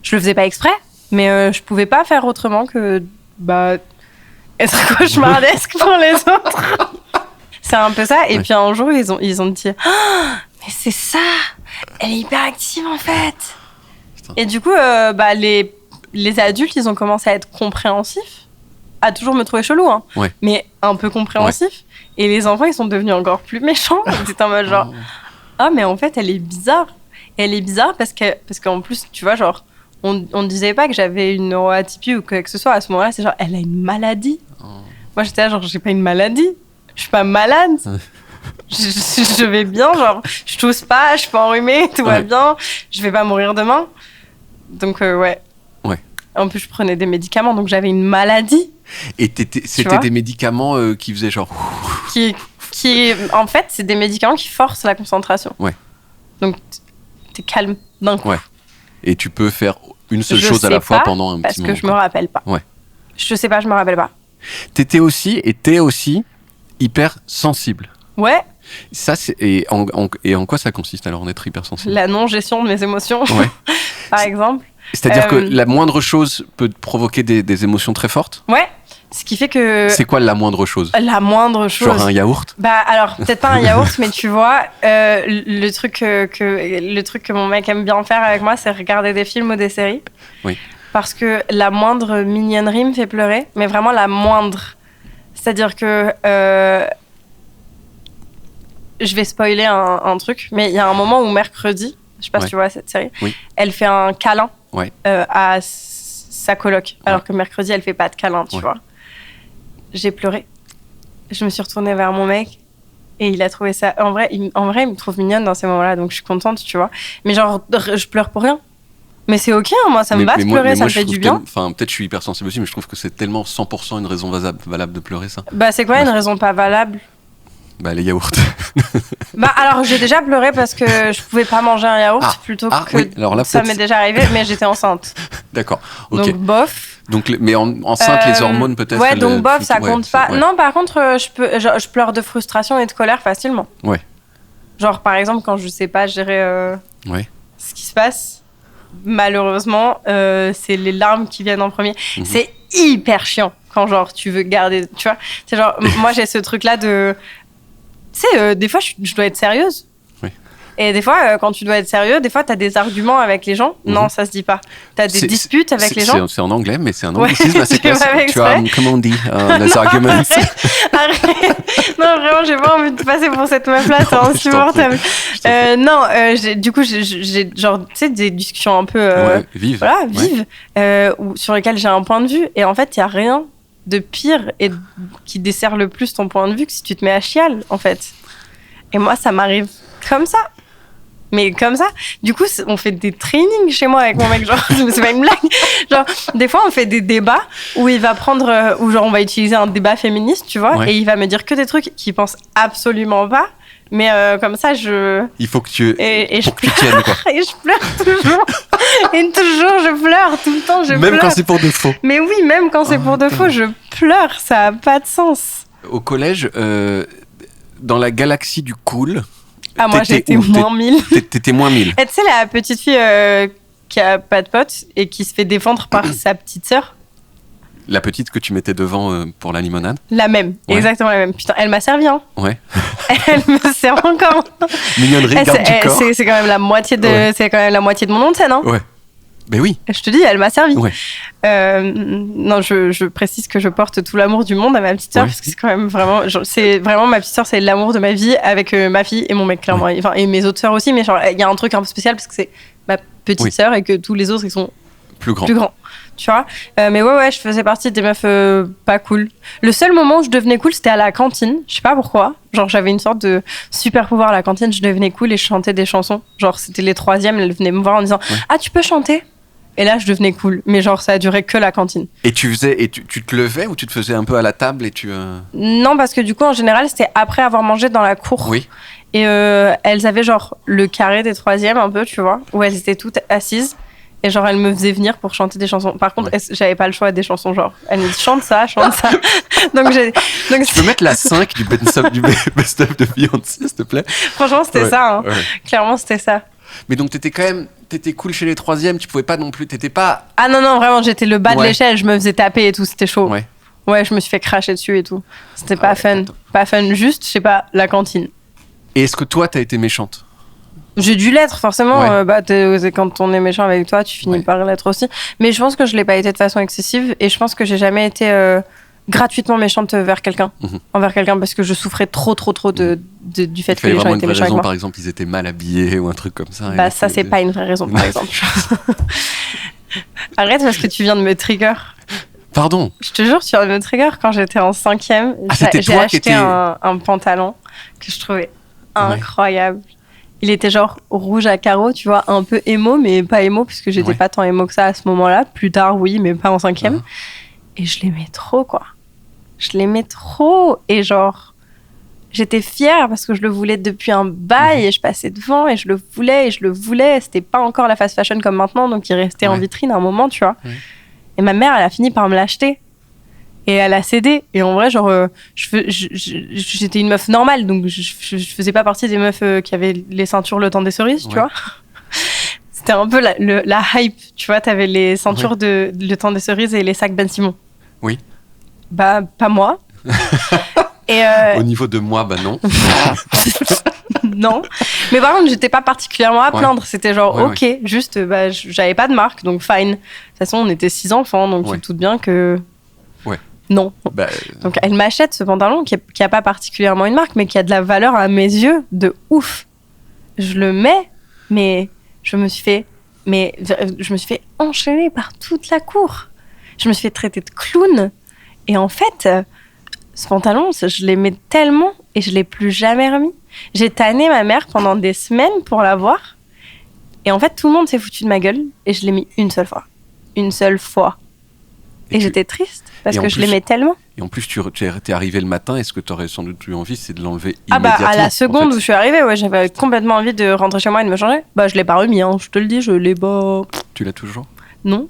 Je le faisais pas exprès, mais je pouvais pas faire autrement que être cauchemardesque pour les autres. C'est un peu ça. Et puis un jour, ils ont dit mais c'est ça, elle est hyper active en fait. Putain. Et du coup, les adultes, ils ont commencé à être compréhensifs, à toujours me trouver chelou, hein, mais un peu compréhensifs. Et les enfants, ils sont devenus encore plus méchants. Ils étaient en mode genre, mais en fait, elle est bizarre. Et elle est bizarre parce qu'en plus, tu vois, genre, on ne disait pas que j'avais une neuroatypie ou quoi que ce soit. À ce moment-là, c'est genre, elle a une maladie. Moi, j'étais là, genre, j'ai pas une maladie. Je suis pas malade. Je vais bien, genre, je tousse pas, je suis pas enrhumée, tout va bien. Je vais pas mourir demain. Donc, En plus, je prenais des médicaments, donc j'avais une maladie. Et c'était des médicaments qui faisaient genre... En fait, c'est des médicaments qui forcent la concentration. Ouais. Donc, t'es calme d'un coup. Ouais. Et tu peux faire une seule chose à la fois pendant un petit moment. Parce que je me rappelle pas. Ouais. Je sais pas, je me rappelle pas. T'es aussi hyper sensible. Ouais. Ça, et en quoi ça consiste alors en être hypersensible? La non-gestion de mes émotions, par exemple. C'est-à-dire que la moindre chose peut provoquer des émotions très fortes? Ouais, ce qui fait que... C'est quoi la moindre chose? La moindre chose... Genre un yaourt? Alors, peut-être pas un yaourt, mais tu vois, le truc que mon mec aime bien faire avec moi, c'est regarder des films ou des séries. Oui. Parce que la moindre mignonnerie me fait pleurer, mais vraiment la moindre. C'est-à-dire que je vais spoiler un truc, mais il y a un moment où mercredi, je sais pas si tu vois cette série, elle fait un câlin à sa coloc, alors que mercredi elle fait pas de câlin, tu vois. J'ai pleuré. Je me suis retournée vers mon mec et il a trouvé ça. En vrai, il me trouve mignonne dans ces moments-là, donc je suis contente, tu vois. Mais genre, je pleure pour rien. Mais c'est ok, hein, moi ça me va de pleurer, ça me fait du bien. Enfin, peut-être je suis hypersensible aussi, mais je trouve que c'est tellement 100% une raison valable de pleurer, ça. Bah, c'est quoi une raison pas valable? Bah, les yaourts. Bah, alors j'ai déjà pleuré parce que je pouvais pas manger un yaourt plutôt que. Oui. Alors là, ça m'est déjà arrivé, mais j'étais enceinte. D'accord, ok. Donc, bof. Donc, mais enceinte, les hormones peut-être. Ouais, donc bof, ça compte pas. Non, par contre, je pleure de frustration et de colère facilement. Ouais. Genre, par exemple, quand je sais pas gérer ce qui se passe, malheureusement, c'est les larmes qui viennent en premier. C'est hyper chiant quand, genre, tu veux garder. Tu vois, c'est genre, moi, j'ai ce truc-là de. Tu sais, des fois, je dois être sérieuse. Oui. Et des fois, quand tu dois être sérieux, des fois, t'as des arguments avec les gens. Non, ça se dit pas. T'as des disputes avec les gens. C'est en anglais, mais c'est un anglicisme assez classique. Tu as, comment on dit, les arguments. Arrête. Non, vraiment, j'ai pas envie de passer pour cette meuf-là, c'est insupportable. Non, du coup, j'ai genre, tu sais, des discussions un peu vives. Voilà, vives, sur lesquelles j'ai un point de vue. Et en fait, il y a rien de pire et qui dessert le plus ton point de vue que si tu te mets à chial, en fait. Et moi, ça m'arrive comme ça. Mais comme ça. Du coup, on fait des trainings chez moi avec mon mec, genre, c'est pas une blague. Genre, des fois, on fait des débats où il va prendre, où genre, on va utiliser un débat féministe, tu vois, et il va me dire que des trucs qu'il pense absolument pas. Mais comme ça, il faut que tu... Et je tiennes, quoi. Et je pleure toujours. Et toujours, je pleure. Tout le temps, je pleure. Même quand c'est pour de faux. Mais oui, même quand c'est pour de faux, je pleure. Ça a pas de sens. Au collège, dans la galaxie du cool... Ah, moi, j'étais moins 1000. T'étais moins 1000. Et tu sais, la petite fille qui a pas de pote et qui se fait défendre par sa petite sœur. La petite que tu mettais devant pour la limonade. La même, exactement la même. Putain, elle m'a servi, hein. Ouais. Elle me sert encore. Mignonnerie, garde du corps. C'est quand même la moitié de, c'est quand même la moitié de mon nom de scène, hein. Ouais. Ben oui. Je te dis, elle m'a servi. Ouais. Non, je précise que je porte tout l'amour du monde à ma petite sœur, parce que c'est quand même vraiment, c'est vraiment ma petite sœur, c'est l'amour de ma vie avec ma fille et mon mec, clairement. Enfin, et mes autres sœurs aussi, mais genre, il y a un truc un peu spécial parce que c'est ma petite sœur et que tous les autres, ils sont plus grands. Tu vois, mais ouais, je faisais partie des meufs pas cool. Le seul moment où je devenais cool, c'était à la cantine. Je sais pas pourquoi. Genre, j'avais une sorte de super pouvoir à la cantine. Je devenais cool et je chantais des chansons. Genre, c'était les troisièmes. Elles venaient me voir en disant ah, tu peux chanter? Et là, je devenais cool. Mais genre, ça a duré que la cantine. Et tu te levais ou tu te faisais un peu à la table et tu... Non, parce que du coup, en général, c'était après avoir mangé dans la cour. Oui. Et elles avaient genre le carré des troisièmes un peu, tu vois, où elles étaient toutes assises. Et genre, elle me faisait venir pour chanter des chansons. Par contre, j'avais pas le choix des chansons, genre. Elle me dit, chante ça. Donc, tu peux mettre la 5 du best-of de Beyoncé, s'il te plaît? Franchement, c'était ça, hein. Clairement, c'était ça. Mais donc, t'étais cool chez les troisièmes, tu pouvais pas non plus, t'étais pas... Ah non, vraiment, j'étais le bas de l'échelle, je me faisais taper et tout, c'était chaud. Ouais, je me suis fait cracher dessus et tout. C'était pas fun. Pas fun, juste, je sais pas, la cantine. Et est-ce que toi, t'as été méchante? J'ai dû l'être, forcément. Quand on est méchant avec toi, tu finis par l'être aussi. Mais je pense que je l'ai pas été de façon excessive. Et je pense que j'ai jamais été gratuitement méchante vers quelqu'un. Envers quelqu'un, parce que je souffrais trop du fait que les gens étaient méchants avec moi. Par exemple, ils étaient mal habillés ou un truc comme ça. Bah, ça, c'est pas une vraie raison, par exemple. Arrête, parce que tu viens de me trigger. Pardon. Je te jure, tu viens de me trigger. Quand j'étais en 5e, j'ai acheté un pantalon que je trouvais incroyable. Il était genre rouge à carreaux, tu vois, un peu émo, mais pas émo, puisque j'étais pas tant émo que ça à ce moment-là. Plus tard, oui, mais pas en 5e. Et je l'aimais trop, quoi. Je l'aimais trop. Et genre, j'étais fière parce que je le voulais depuis un bail et je passais devant et je le voulais. C'était pas encore la fast fashion comme maintenant, donc il restait en vitrine un moment, tu vois. Et ma mère, elle a fini par me l'acheter. Et elle a cédé. Et en vrai, genre, j'étais une meuf normale, donc je faisais pas partie des meufs qui avaient les ceintures le temps des cerises, tu vois. C'était un peu la hype, tu vois. T'avais les ceintures de le temps des cerises et les sacs Ben Simon. Oui. Bah, pas moi. Et au niveau de moi, bah non. Non. Mais par contre, j'étais pas particulièrement à plaindre. C'était genre, juste, j'avais pas de marque, donc fine. De toute façon, on était 6 enfants, donc tu te doutes bien que... Non. Donc elle m'achète ce pantalon qui a pas particulièrement une marque, mais qui a de la valeur à mes yeux de ouf. Je le mets, mais je me suis fait enchaîner par toute la cour. Je me suis fait traiter de clown. Et en fait, ce pantalon, je l'aimais tellement et je l'ai plus jamais remis. J'ai tanné ma mère pendant des semaines pour l'avoir. Et en fait, tout le monde s'est foutu de ma gueule et je l'ai mis une seule fois. Une seule fois. Et j'étais triste parce que je l'aimais tellement. Et en plus, tu es arrivé le matin et ce que tu aurais sans doute eu envie, c'est de l'enlever immédiatement. À la seconde où je suis arrivée, j'avais complètement envie de rentrer chez moi et de me changer. Je l'ai pas remis, je te le dis, je l'ai pas... Tu l'as toujours ? Non.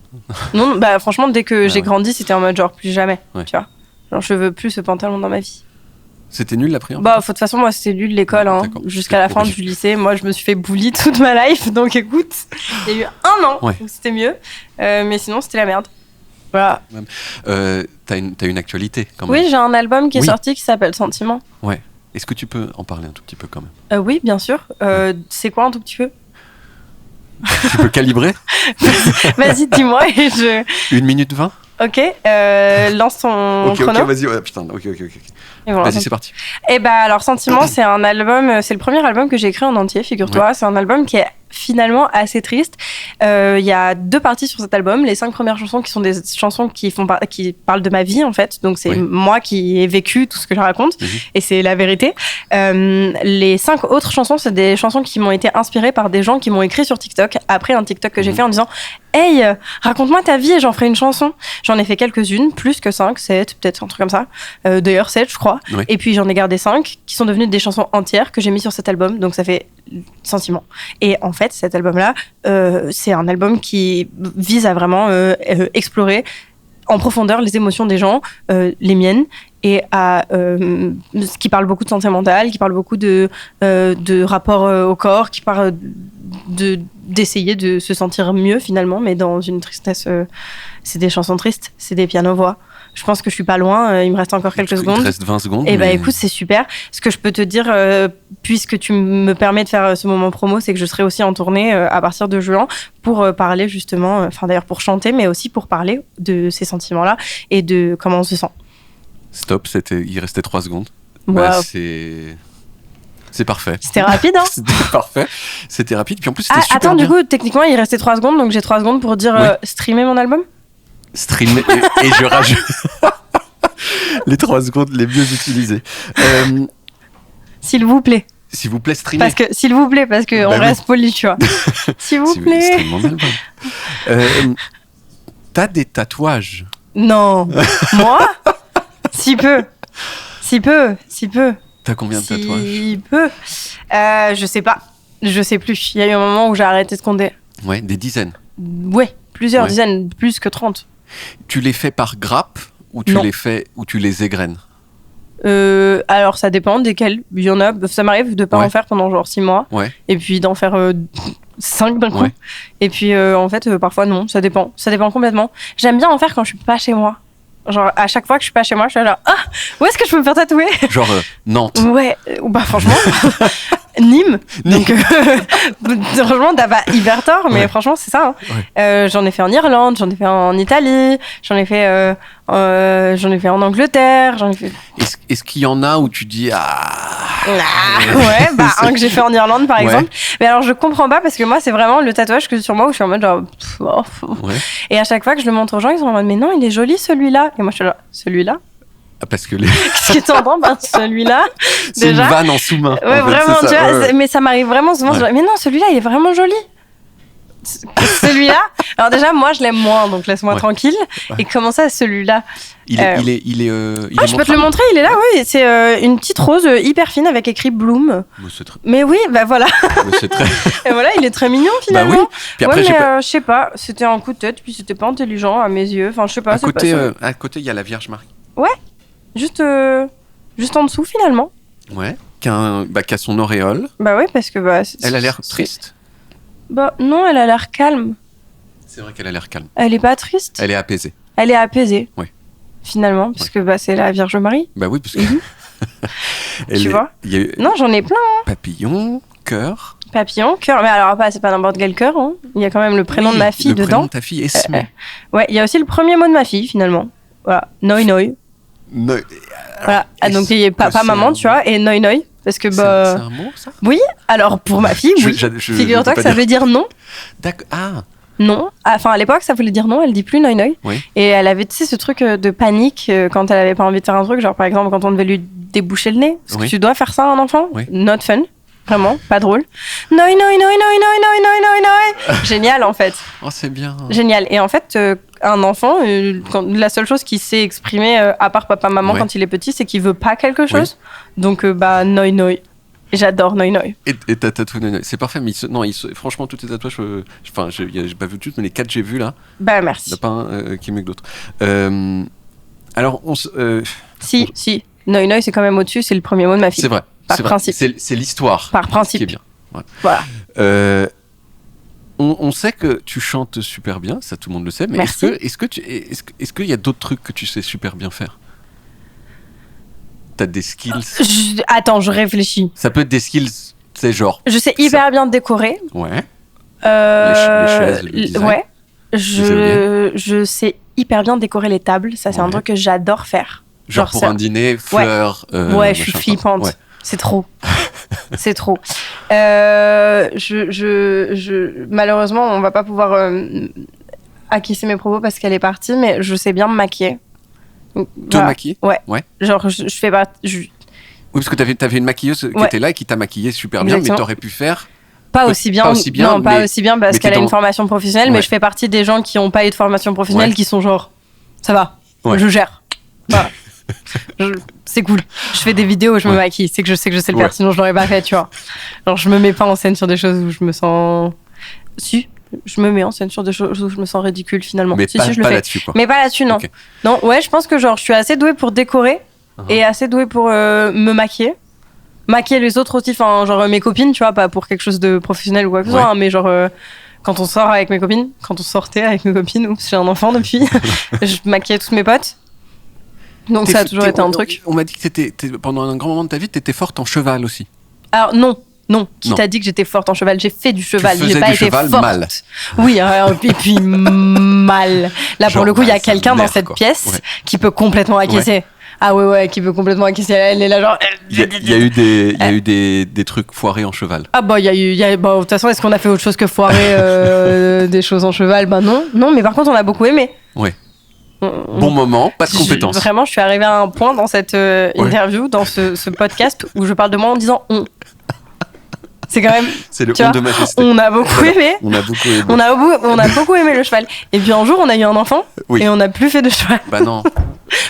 Non, franchement, dès que j'ai grandi, c'était en mode genre plus jamais, tu vois. Genre, je veux plus ce pantalon dans ma vie. C'était nul la prière ? De toute façon, moi, c'était nul l'école, jusqu'à la fin du lycée. Moi, je me suis fait bully toute ma life, donc écoute, il y a eu 1 an où c'était mieux, mais sinon, c'était la merde. Voilà. T'as une actualité quand même. Oui, j'ai un album qui est sorti qui s'appelle Sentiment. Ouais. Est-ce que tu peux en parler un tout petit peu quand même ? Oui, bien sûr. C'est quoi un tout petit peu ? Tu peux calibrer ? Vas-y, dis-moi et je... 1 minute 20 ? Ok, lance ton chrono. Ok, vas-y, putain, ok. Voilà, vas-y, c'est parti. Alors Sentiment, c'est un album, c'est le premier album que j'ai écrit en entier, figure-toi. Ouais. C'est un album qui est finalement assez triste. Il y a 2 parties sur cet album. Les 5 premières chansons qui sont des chansons qui parlent de ma vie, en fait. Donc c'est moi qui ai vécu tout ce que je raconte, et c'est la vérité. Les 5 autres chansons, c'est des chansons qui m'ont été inspirées par des gens qui m'ont écrit sur TikTok, après un TikTok que j'ai fait en disant « Hey, raconte-moi ta vie et j'en ferai une chanson ». J'en ai fait quelques-unes, plus que 5, 7, peut-être un truc comme ça. D'ailleurs 7, je crois. Oui. Et puis j'en ai gardé 5 qui sont devenues des chansons entières que j'ai mis sur cet album, donc ça fait Sentiment. Et en fait, cet album-là, c'est un album qui vise à vraiment explorer en profondeur les émotions des gens, les miennes, et qui parle beaucoup de santé mentale, qui parle beaucoup de rapport au corps, qui parle d'essayer de se sentir mieux finalement, mais dans une tristesse. C'est des chansons tristes, c'est des piano-voix. Je pense que je suis pas loin, il me reste encore quelques secondes. Il te reste 20 secondes. Et écoute, c'est super. Ce que je peux te dire, puisque tu me permets de faire ce moment promo, c'est que je serai aussi en tournée à partir de juin pour parler justement, d'ailleurs pour chanter, mais aussi pour parler de ces sentiments-là et de comment on se sent. Stop, il restait 3 secondes. Wow. C'est parfait. C'était rapide, hein ? C'était parfait. C'était rapide. Puis en plus, c'était super attends, bien. Du coup, techniquement, il restait 3 secondes, donc j'ai 3 secondes pour dire streamer mon album ? Streamer, et je rajoute les 3 secondes les mieux utilisées. S'il vous plaît. S'il vous plaît, streamer. S'il vous plaît, parce qu'on reste poli, tu vois. S'il vous plaît. Streamer mon album. T'as des tatouages ? Non. Moi ? Si peu. T'as combien de tatouages ? Si peu. Je sais pas. Je sais plus. Il y a eu un moment où j'ai arrêté de compter. Ouais, des dizaines. Ouais, plusieurs dizaines, plus que 30. Tu les fais par grappe ou tu les fais ou tu les égrènes ? Alors ça dépend desquels. Il y en a, ça m'arrive de pas en faire pendant genre 6 mois. Ouais. Et puis d'en faire 5 d'un coup. Ouais. Et puis en fait, parfois non, ça dépend. Ça dépend complètement. J'aime bien en faire quand je suis pas chez moi. Genre à chaque fois que je suis pas chez moi, je suis là genre où est-ce que je peux me faire tatouer ? Genre Nantes. Ouais, franchement Nîmes. Donc franchement t'as pas hyper tort, mais franchement c'est ça. J'en ai fait en Irlande, j'en ai fait en Italie, j'en ai fait en Angleterre, Est-ce qu'il y en a où tu dis un que j'ai fait en Irlande par exemple. Mais alors je comprends pas parce que moi c'est vraiment le tatouage que sur moi où je suis en mode genre et à chaque fois que je le montre aux gens ils sont en mode mais non il est joli celui-là et moi je suis là celui-là. Parce que qu'est-ce que t'entends par celui-là ? C'est déjà une vanne en sous-main. Ouais, vraiment, tu vois. Mais ça m'arrive vraiment souvent. Mais non, celui-là, il est vraiment joli. Celui-là. Alors déjà, moi, je l'aime moins, donc laisse-moi tranquille. Et comment ça, celui-là ? Il est je peux te le montrer. Il est là, oui. C'est une petite rose hyper fine avec écrit Bloom. Mais oui, voilà. Et voilà, il est très mignon finalement. Bah oui. Puis après, je sais pas. C'était un coup de tête, puis c'était pas intelligent à mes yeux. Enfin, je sais pas. À côté, il y a la Vierge Marie. Ouais. Juste en dessous finalement. Ouais, qui a son auréole. Bah oui, parce que elle a l'air triste. Bah non, elle a l'air calme. C'est vrai qu'elle a l'air calme. Elle est pas triste. Elle est apaisée. Oui. Finalement, parce que c'est la Vierge Marie. Bah oui, parce que. Tu vois. Non, j'en ai plein. Hein. Papillon, cœur. Papillon, cœur. Mais alors c'est pas n'importe quel cœur. Hein. Il y a quand même le prénom de ma fille dedans. Le prénom de ta fille, Esme. Ouais, il y a aussi le premier mot de ma fille finalement. Voilà, Noi Noi. Voilà. Donc il y a papa, maman, tu vois, et noi noi. Parce que c'est un mot, ça? Oui, alors pour ma fille, oui. Figure-toi que ça veut dire non. D'accord. Ah. Non. Enfin, à l'époque, ça voulait dire non, elle dit plus noi noi. Oui. Et elle avait, tu sais, ce truc de panique quand elle avait pas envie de faire un truc, genre par exemple quand on devait lui déboucher le nez. Parce que tu dois faire ça à un enfant. Not fun. Vraiment, pas drôle. Noi, noi, noi, noi, noi, noi, noi, noi, noi. Génial, en fait. Oh, c'est bien. Génial. Et en fait, un enfant, la seule chose qu'il sait exprimer, à part papa, maman, quand il est petit, c'est qu'il veut pas quelque chose. Donc, noi, noi. J'adore noi, noi. Et t'as tatoué noi, noi. C'est parfait, mais franchement, tous tes tatouages, j'ai pas vu toutes, mais les 4 j'ai vus là. Bah, merci. Il n'y a pas un qui est mieux que l'autre. Alors, Si. Noi, noi, c'est quand même au-dessus, c'est le premier mot de ma fille. C'est vrai. Par principe. C'est l'histoire. Par principe. Qui est bien. Ouais. Voilà. On sait que tu chantes super bien, ça tout le monde le sait, mais est-ce qu'il y a d'autres trucs que tu sais super bien faire? T'as des skills? Attends, je réfléchis. Ça peut être des skills, c'est genre... Je sais hyper bien décorer. Ouais. Les chaises, le design. Ouais. Je sais hyper bien décorer les tables, ça c'est un truc que j'adore faire. Genre pour un dîner, fleurs... Ouais, je suis flippante. Ouais. C'est trop. C'est trop. Malheureusement, on va pas pouvoir acquiescer mes propos parce qu'elle est partie, mais je sais bien me maquiller. Te maquiller? Ouais. Genre, je fais pas... Oui, parce que t'avais une maquilleuse qui était là et qui t'a maquillé super bien, mais t'aurais pu faire... Pas aussi bien. Non, pas aussi bien parce qu'elle a une formation professionnelle, mais je fais partie des gens qui n'ont pas eu de formation professionnelle qui sont genre, ça va, je gère. Voilà. C'est cool. Je fais des vidéos où je me maquille. C'est que je sais le faire, sinon je l'aurais pas fait, tu vois. Genre, je me mets pas en scène sur des choses où je me sens... Si, je me mets en scène sur des choses où je me sens ridicule finalement. Mais si, pas, je le pas fais. là-dessus, quoi. Mais pas là-dessus, non. Okay. Non, ouais, je pense que genre, je suis assez douée pour décorer et assez douée pour me maquiller. Maquiller les autres aussi, enfin, genre mes copines, tu vois, pas pour quelque chose de professionnel ou quoi que ce soit, hein, mais genre... quand on sort avec mes copines, quand on sortait avec mes copines, oups, j'ai un enfant depuis, je maquillais tous mes potes. Donc ça a toujours été un truc. On m'a dit que pendant un grand moment de ta vie, t'étais forte en cheval aussi. Alors non. Qui t'a dit que j'étais forte en cheval? J'ai fait du cheval, j'ai pas été forte. Mal. Oui, et puis mal. Là, genre, pour le coup, il y a quelqu'un dans cette pièce qui peut complètement acquiescer. Ouais. Ah ouais, qui peut complètement acquiescer. Elle est là genre... Il y a eu des trucs foirés en cheval. Ah bah, de toute façon, est-ce qu'on a fait autre chose que foirer des choses en cheval? Bah non, mais par contre, on a beaucoup aimé. Ouais. Bon moment, pas de compétences. Vraiment, je suis arrivée à un point dans cette interview, dans ce podcast, où je parle de moi en disant on. C'est quand même... C'est le on de majesté. On a beaucoup aimé. On a beaucoup aimé. On a beaucoup aimé le cheval. Et puis un jour, on a eu un enfant et on n'a plus fait de cheval. Bah non.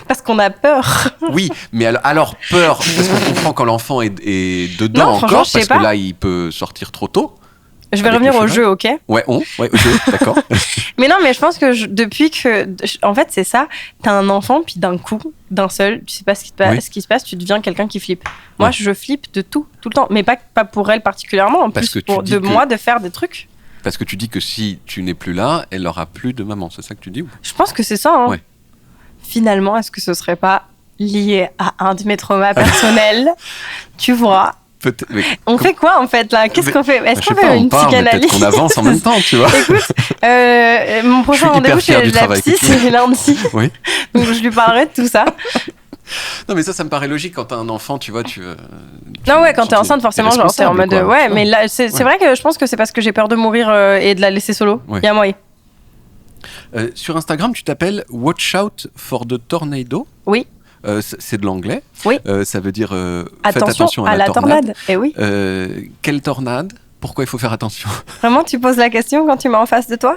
Parce qu'on a peur. Oui, mais alors peur, parce qu'on comprend quand l'enfant est dedans encore, parce que là, il peut sortir trop tôt. Je vais revenir au jeu, ok? Ouais, au jeu, d'accord. Mais non, mais je pense que depuis que... En fait, c'est ça. T'as un enfant, puis d'un coup, d'un seul, tu sais pas ce qui se passe, tu deviens quelqu'un qui flippe. Moi, je flippe de tout le temps. Mais pas pour elle particulièrement, en plus moi de faire des trucs. Parce que tu dis que si tu n'es plus là, elle n'aura plus de maman, c'est ça que tu dis? Je pense que c'est ça, hein. Ouais. Finalement, est-ce que ce serait pas lié à un de mes traumas personnels? Tu vois? On fait quoi en fait là? Qu'est-ce qu'on fait? Est-ce qu'on fait une psychanalyse? Peut-être qu'on avance en même temps, tu vois. Écoute, mon prochain rendez-vous chez la psy, c'est lundi. Oui. Donc je lui parlerai de tout ça. Non mais ça me paraît logique quand t'as un enfant, tu vois, non ouais, quand t'es enceinte forcément, genre t'es en mode ouais, mais là c'est vrai que je pense que c'est parce que j'ai peur de mourir et de la laisser solo. Il y a moyen. Sur Instagram, tu t'appelles Watch Out for the Tornado. Oui. C'est de l'anglais. Oui. Ça veut dire faites attention à la tornade. Et oui. Quelle tornade? Pourquoi il faut faire attention? Vraiment, tu poses la question quand tu m'es en face de toi?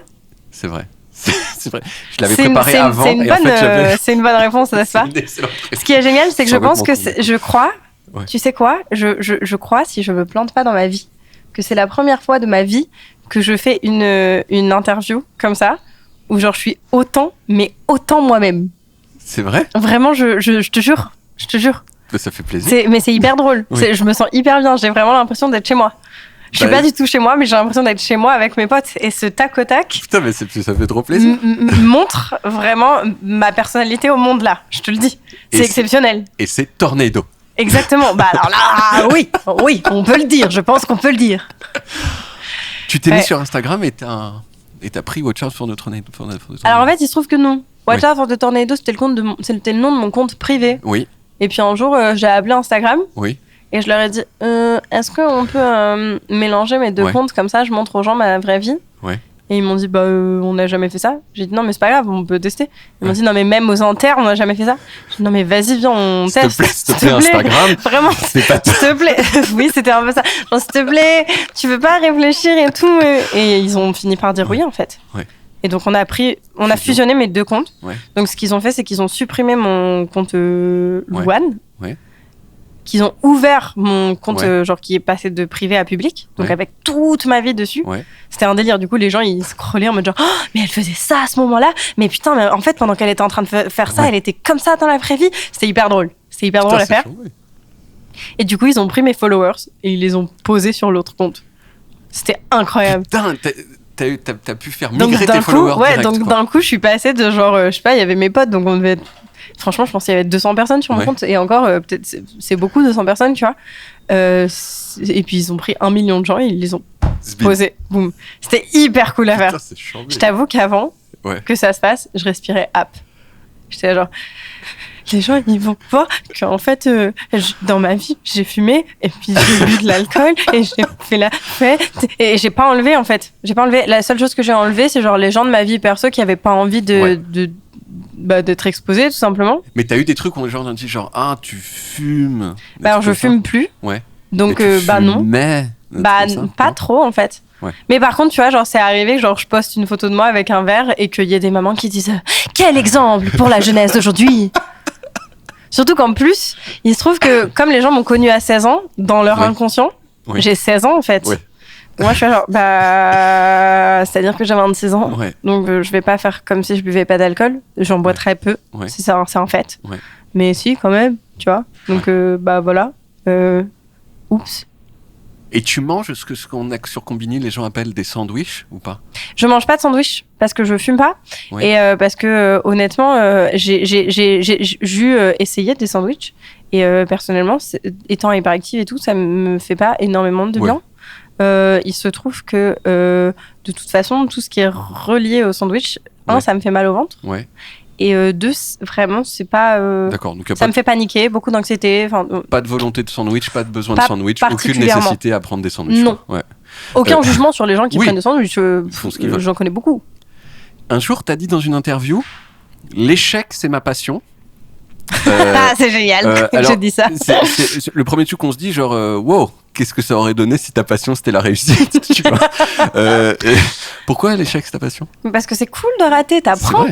C'est vrai. C'est vrai. Je l'avais préparé avant. C'est une bonne réponse, n'est-ce pas? Ce qui est génial, c'est que je pense que je crois. Ouais. Tu sais quoi? Je crois, si je me plante pas dans ma vie, que c'est la première fois de ma vie que je fais une interview comme ça, où genre je suis autant moi-même. C'est vrai? Vraiment, je te jure. Ça fait plaisir. Mais c'est hyper drôle. Oui. Je me sens hyper bien. J'ai vraiment l'impression d'être chez moi. Je suis pas du tout chez moi, mais j'ai l'impression d'être chez moi avec mes potes. Et ce tac au tac... Putain, mais ça fait trop plaisir. Montre vraiment ma personnalité au monde là. Je te le dis. C'est exceptionnel. Et c'est Tornado. Exactement. Bah alors là, oui, on peut le dire. Je pense qu'on peut le dire. Tu t'es mis sur Instagram et t'as pris Watch Out for the Tornado. Alors en fait, il se trouve que non. Watch out for the tornado, c'était le nom de mon compte privé. Oui. Et puis un jour, j'ai appelé Instagram. Oui. Et je leur ai dit, est-ce qu'on peut mélanger mes deux comptes comme ça, je montre aux gens ma vraie vie. Ouais. Et ils m'ont dit, on n'a jamais fait ça. J'ai dit, non, mais c'est pas grave, on peut tester. Ils m'ont dit, non, mais même aux enterres, on n'a jamais fait ça. J'ai dit, non, mais vas-y, viens, on teste. S'il te plaît, Instagram. Vraiment, s'il te plaît. Oui, c'était un peu ça. Genre, s'il te plaît, tu veux pas réfléchir et tout. Et ils ont fini par dire oui, en fait. Ouais. Et donc, on a fusionné mes deux comptes. Ouais. Donc, ce qu'ils ont fait, c'est qu'ils ont supprimé mon compte Louane. Ouais. Qu'ils ont ouvert mon compte genre qui est passé de privé à public, donc avec toute ma vie dessus. C'était un délire. Du coup, les gens ils scrollaient en mode genre mais elle faisait ça à ce moment-là, mais putain, mais en fait pendant qu'elle était en train de faire ça, elle était comme ça dans la vraie vie. C'était hyper drôle. C'était hyper drôle à faire. Chaud, Et du coup, ils ont pris mes followers et ils les ont posés sur l'autre compte. C'était incroyable. Putain, t'as pu faire migrer tes followers direct, donc d'un coup, je suis passée de genre je sais pas, il y avait mes potes, donc on devait être... Franchement, je pense qu'il y avait 200 personnes sur mon compte. Et encore, peut-être, c'est beaucoup, 200 personnes, tu vois. Et puis, ils ont pris 1 million de gens et ils les ont posés. Boum. C'était hyper cool à faire. Je t'avoue qu'avant que ça se passe, je respirais app. J'étais genre... Les gens, ils vont voir qu'en fait, dans ma vie, j'ai fumé et puis j'ai bu de l'alcool et j'ai fait la fête et j'ai pas enlevé, en fait. J'ai pas enlevé. La seule chose que j'ai enlevé, c'est genre les gens de ma vie perso qui avaient pas envie d'être exposés, tout simplement. Mais t'as eu des trucs où les gens ont dit genre, ah, tu fumes. Alors, je fume plus. Ouais. Donc, non. Mais. Pas trop, en fait. Ouais. Mais par contre, tu vois, genre, c'est arrivé que genre, je poste une photo de moi avec un verre et qu'il y a des mamans qui disent quel exemple pour la jeunesse d'aujourd'hui. Surtout qu'en plus, il se trouve que comme les gens m'ont connue à 16 ans, dans leur inconscient, j'ai 16 ans en fait. Ouais. Moi, je suis genre, c'est-à-dire que j'ai 26 ans, donc je vais pas faire comme si je buvais pas d'alcool. J'en bois très peu, c'est un fait. Ouais. Mais si, quand même, tu vois. Donc, voilà. Oups. Et tu manges ce qu'on a sur Combini, les gens appellent des sandwichs ou pas? Je mange pas de sandwich parce que je fume pas et parce que honnêtement, j'ai essayé des sandwichs et personnellement, étant hyperactive et tout, ça me fait pas énormément de bien. Il se trouve que de toute façon, tout ce qui est relié au sandwich, ça me fait mal au ventre. Ouais. Et deux, vraiment, c'est pas. D'accord. Donc ça me fait paniquer, beaucoup d'anxiété. Pas de volonté de sandwich, pas de besoin de sandwich, aucune nécessité à prendre des sandwichs. Non. Ouais. Aucun jugement sur les gens qui prennent des sandwichs. J'en connais beaucoup. Un jour, t'as dit dans une interview, l'échec, c'est ma passion. C'est génial. Je dis ça. C'est le premier truc qu'on se dit, genre, wow, qu'est-ce que ça aurait donné si ta passion c'était la réussite, tu vois. Pourquoi l'échec c'est ta passion? Parce que c'est cool de rater, t'apprends.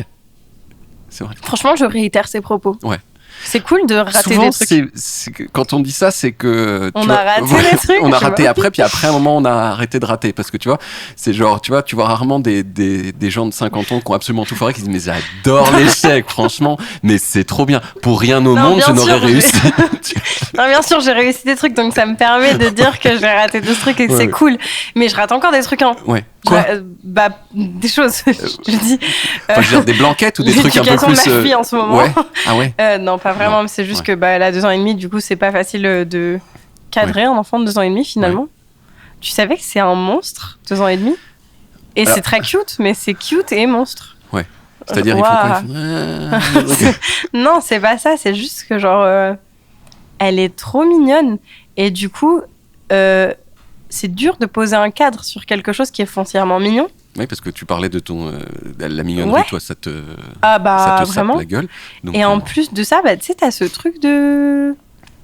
C'est vrai. Franchement, je réitère ces propos. Ouais. C'est cool de rater souvent, des trucs. Quand on dit ça, c'est que on a raté des trucs. On a raté après, puis après un moment, on a arrêté de rater parce que tu vois, c'est genre, tu vois rarement des gens de 50 ans qui ont absolument tout foiré qui disent mais j'adore l'échec, franchement, mais c'est trop bien. Pour rien au monde, je n'aurais réussi. Non, bien sûr, j'ai réussi des trucs, donc ça me permet de dire que j'ai raté deux trucs et que c'est cool. Mais je rate encore des trucs. Ouais. Quoi? Des choses. Je dis. Je veux dire des blanquettes ou des trucs un peu plus. L'éducation de ma fille en ce moment. Ouais. Ah ouais. Non, pas vraiment. C'est juste que elle a 2 ans et demi. Du coup, c'est pas facile de cadrer un enfant de 2 ans et demi finalement. Ouais. Tu savais que c'est un monstre, 2 ans et demi. Et c'est très cute, mais c'est cute et monstre. Ouais. C'est-à-dire il faut quoi? Non, c'est pas ça. C'est juste que genre, elle est trop mignonne et du coup. C'est dur de poser un cadre sur quelque chose qui est foncièrement mignon. Oui, parce que tu parlais de la mignonnerie, toi, ça te vraiment. Sape la gueule. Donc, et en plus de ça, tu sais, t'as ce truc de...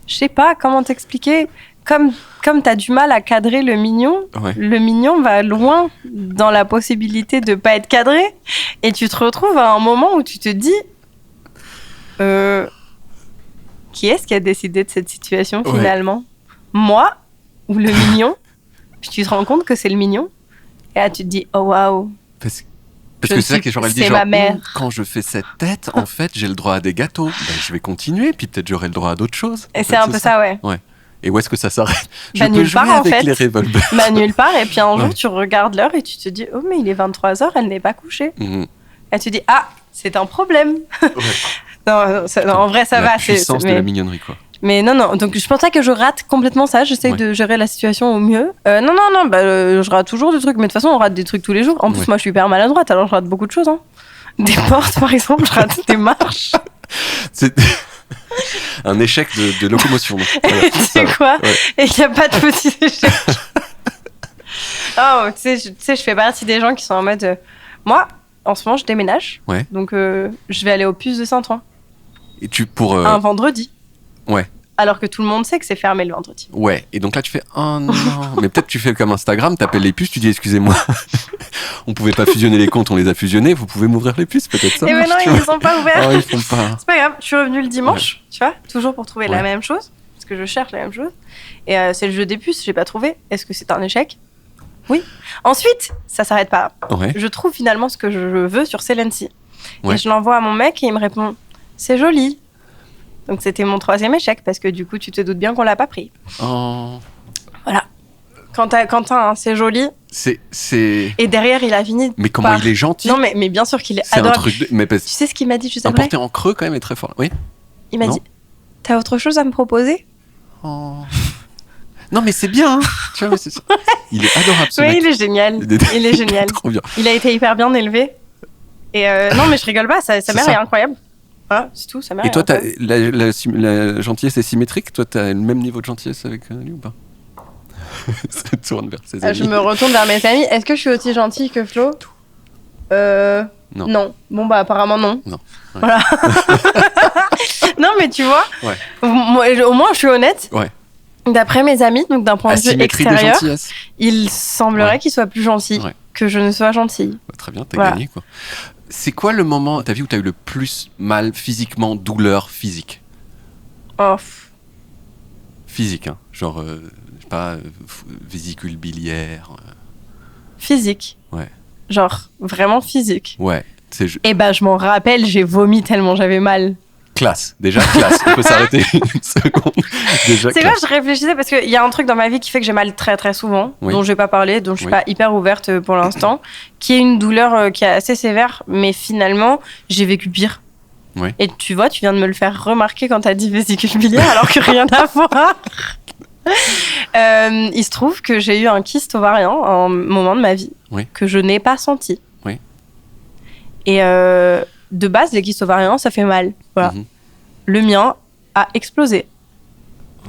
Je sais pas comment t'expliquer. Comme t'as du mal à cadrer le mignon, le mignon va loin dans la possibilité de pas être cadré. Et tu te retrouves à un moment où tu te dis... qui est-ce qui a décidé de cette situation, finalement? Moi ou le mignon? Puis tu te rends compte que c'est le mignon et là tu te dis oh waouh, parce que c'est ça que elle dit genre quand je fais cette tête en fait j'ai le droit à des gâteaux, je vais continuer puis peut-être j'aurai le droit à d'autres choses et c'est un peu ça. Ouais. Et où est-ce que ça s'arrête? Je peux jouer avec les revolvers. Nulle part. Et puis un jour tu regardes l'heure et tu te dis oh mais il est 23h, elle n'est pas couchée. Et tu dis ah c'est un problème. non, en vrai ça va, c'est la puissance de la mignonnerie quoi. Mais non, donc je pense pas que je rate complètement ça, j'essaie de gérer la situation au mieux. Non, je rate toujours des trucs, mais de toute façon on rate des trucs tous les jours. En plus moi je suis hyper maladroite, alors je rate beaucoup de choses. des portes, par exemple, je rate des marches. C'est un échec de locomotion. Voilà, c'est quoi ouais. Et il n'y a pas de petits échecs. Oh, tu sais, je fais partie des gens qui sont en mode... moi, en ce moment, je déménage. Ouais. Donc, je vais aller au Puce de Saint-Ouen. Et pour... un vendredi. Ouais. Alors que tout le monde sait que c'est fermé le vendredi. Ouais. Et donc là, tu fais... Oh non. Mais peut-être tu fais comme Instagram, t'appelles les puces, tu dis excusez-moi. On pouvait pas fusionner les comptes, on les a fusionnés. Vous pouvez m'ouvrir les puces, peut-être ça. Et mais non, ils ne sont pas ouverts. Oh, ils font pas. C'est pas grave. Je suis revenue le dimanche, tu vois, toujours pour trouver la même chose. Parce que je cherche la même chose. Et c'est le jeu des puces, j'ai pas trouvé. Est-ce que c'est un échec ? Oui. Ensuite, ça s'arrête pas. Ouais. Je trouve finalement ce que je veux sur Celency. Ouais. Et je l'envoie à mon mec et il me répond « C'est joli ». Donc c'était mon 3e échec parce que du coup, tu te doutes bien qu'on l'a pas pris. Oh. Voilà. Quentin, c'est joli. C'est... Et derrière, il a fini. Mais comment il est gentil. Non, mais bien sûr qu'il est adorable. C'est un truc mais tu sais ce qu'il m'a dit juste après ? Un porté en creux quand même est très fort. Oui. Il m'a dit « T'as autre chose à me proposer ?» Oh. Non, mais c'est bien, hein. Tu vois, c'est ça. Il est adorable, ce mec. Oui, il est génial. Il est génial. Trop bien. Il a été hyper bien élevé. Et non, mais je rigole pas, sa mère est incroyable. Voilà, c'est tout, sa mère. Et toi, la gentillesse est symétrique ? Toi, t'as le même niveau de gentillesse avec lui ou pas ? Ça tourne vers ses amis. Je me retourne vers mes amis. Est-ce que je suis aussi gentille que Flo ? Non. Bon, bah, apparemment, non. Non. Ouais. Voilà. Non, mais tu vois, au moins, je suis honnête. Ouais. D'après mes amis, donc d'un point de vue extérieur, il semblerait qu'il soit plus gentil que je ne sois gentille. Bah, très bien, t'as gagné, quoi. C'est quoi le moment, ta vie, où t'as eu le plus mal physiquement, douleur physique ? Physique, hein. Genre, je sais pas, vésicule biliaire. Physique. Ouais. Genre, vraiment physique. Ouais. Et bah, je m'en rappelle, j'ai vomi tellement j'avais mal. Classe, déjà classe. On peut s'arrêter une seconde. Déjà c'est quoi, je réfléchissais parce qu'il y a un truc dans ma vie qui fait que j'ai mal très très souvent, dont je vais pas parler, dont je suis pas hyper ouverte pour l'instant, qui est une douleur qui est assez sévère, mais finalement, j'ai vécu pire. Oui. Et tu vois, tu viens de me le faire remarquer quand t'as dit vésicule biliaire, alors que rien à voir. Il se trouve que j'ai eu un kyste ovarien à un moment de ma vie que je n'ai pas senti. Oui. Et de base, les kystes ovariens, ça fait mal. Voilà. Le mien a explosé.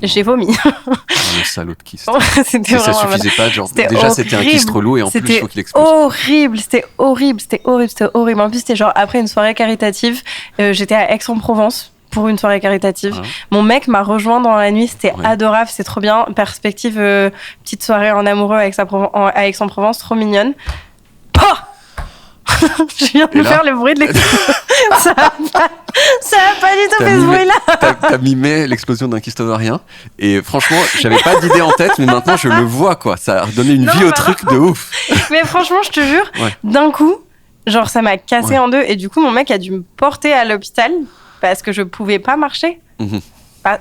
J'ai vomi. Le salaud de kyste. C'était ça suffisait pas, genre déjà horrible. C'était un kyste relou et en plus il faut qu'il explose. C'était horrible. En plus, c'était genre après une soirée caritative, j'étais à Aix-en-Provence pour une soirée caritative. Mon mec m'a rejoint dans la nuit, c'était adorable, c'est trop bien. Perspective, petite soirée en amoureux à Aix-en-Provence, trop mignonne. Je viens de faire le bruit de l'explosion. Ça a pas du tout fait ce bruit-là. T'as mimé l'explosion d'un kyste ovarien. Et franchement, j'avais pas d'idée en tête, mais maintenant je le vois, quoi. Ça a redonné une vie au truc de ouf. Mais franchement, je te jure, d'un coup, genre ça m'a cassé en deux. Et du coup, mon mec a dû me porter à l'hôpital parce que je pouvais pas marcher.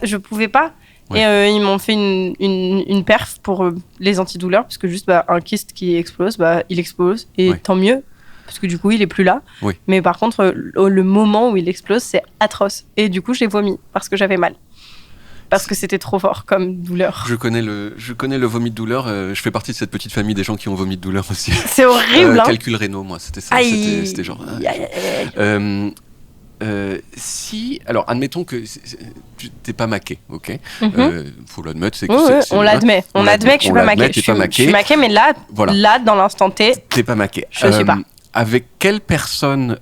Je pouvais pas. Et ils m'ont fait une perf pour les antidouleurs, parce que juste un kyste qui explose, il explose. Et tant mieux. Parce que du coup, il est plus là. Oui. Mais par contre, le moment où il explose, c'est atroce. Et du coup, j'ai vomi parce que j'avais mal. Parce que c'était trop fort comme douleur. Je connais le vomi de douleur. Je fais partie de cette petite famille des gens qui ont vomi de douleur aussi. C'est horrible. Calcul rénal, moi, c'était ça. C'était genre... alors, admettons que tu t'es pas maqué, ok. Faut l'admettre, c'est que on l'admet. On admet que je suis pas maqué. Je suis maqué, mais là, dans l'instant T, t'es pas maqué. Je suis pas. Avec quelle personne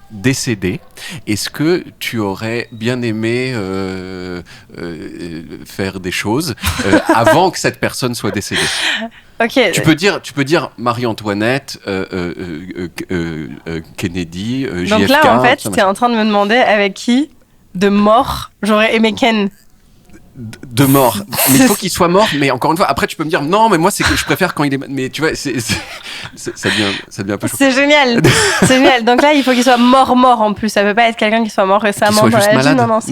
décédée est-ce que tu aurais bien aimé faire des choses avant que cette personne soit décédée? Okay. Tu peux dire Marie-Antoinette, Kennedy, JFK. Donc là, en fait, tu es en train de me demander avec qui de mort j'aurais aimé Ken. De mort, mais il faut qu'il soit mort. Mais encore une fois, après tu peux me dire non, mais moi c'est que je préfère quand il est. Mais tu vois, ça devient un peu chaud. C'est génial, c'est génial. Donc là, il faut qu'il soit mort en plus. Ça peut pas être quelqu'un qui soit mort récemment dans la vie. Non, c'est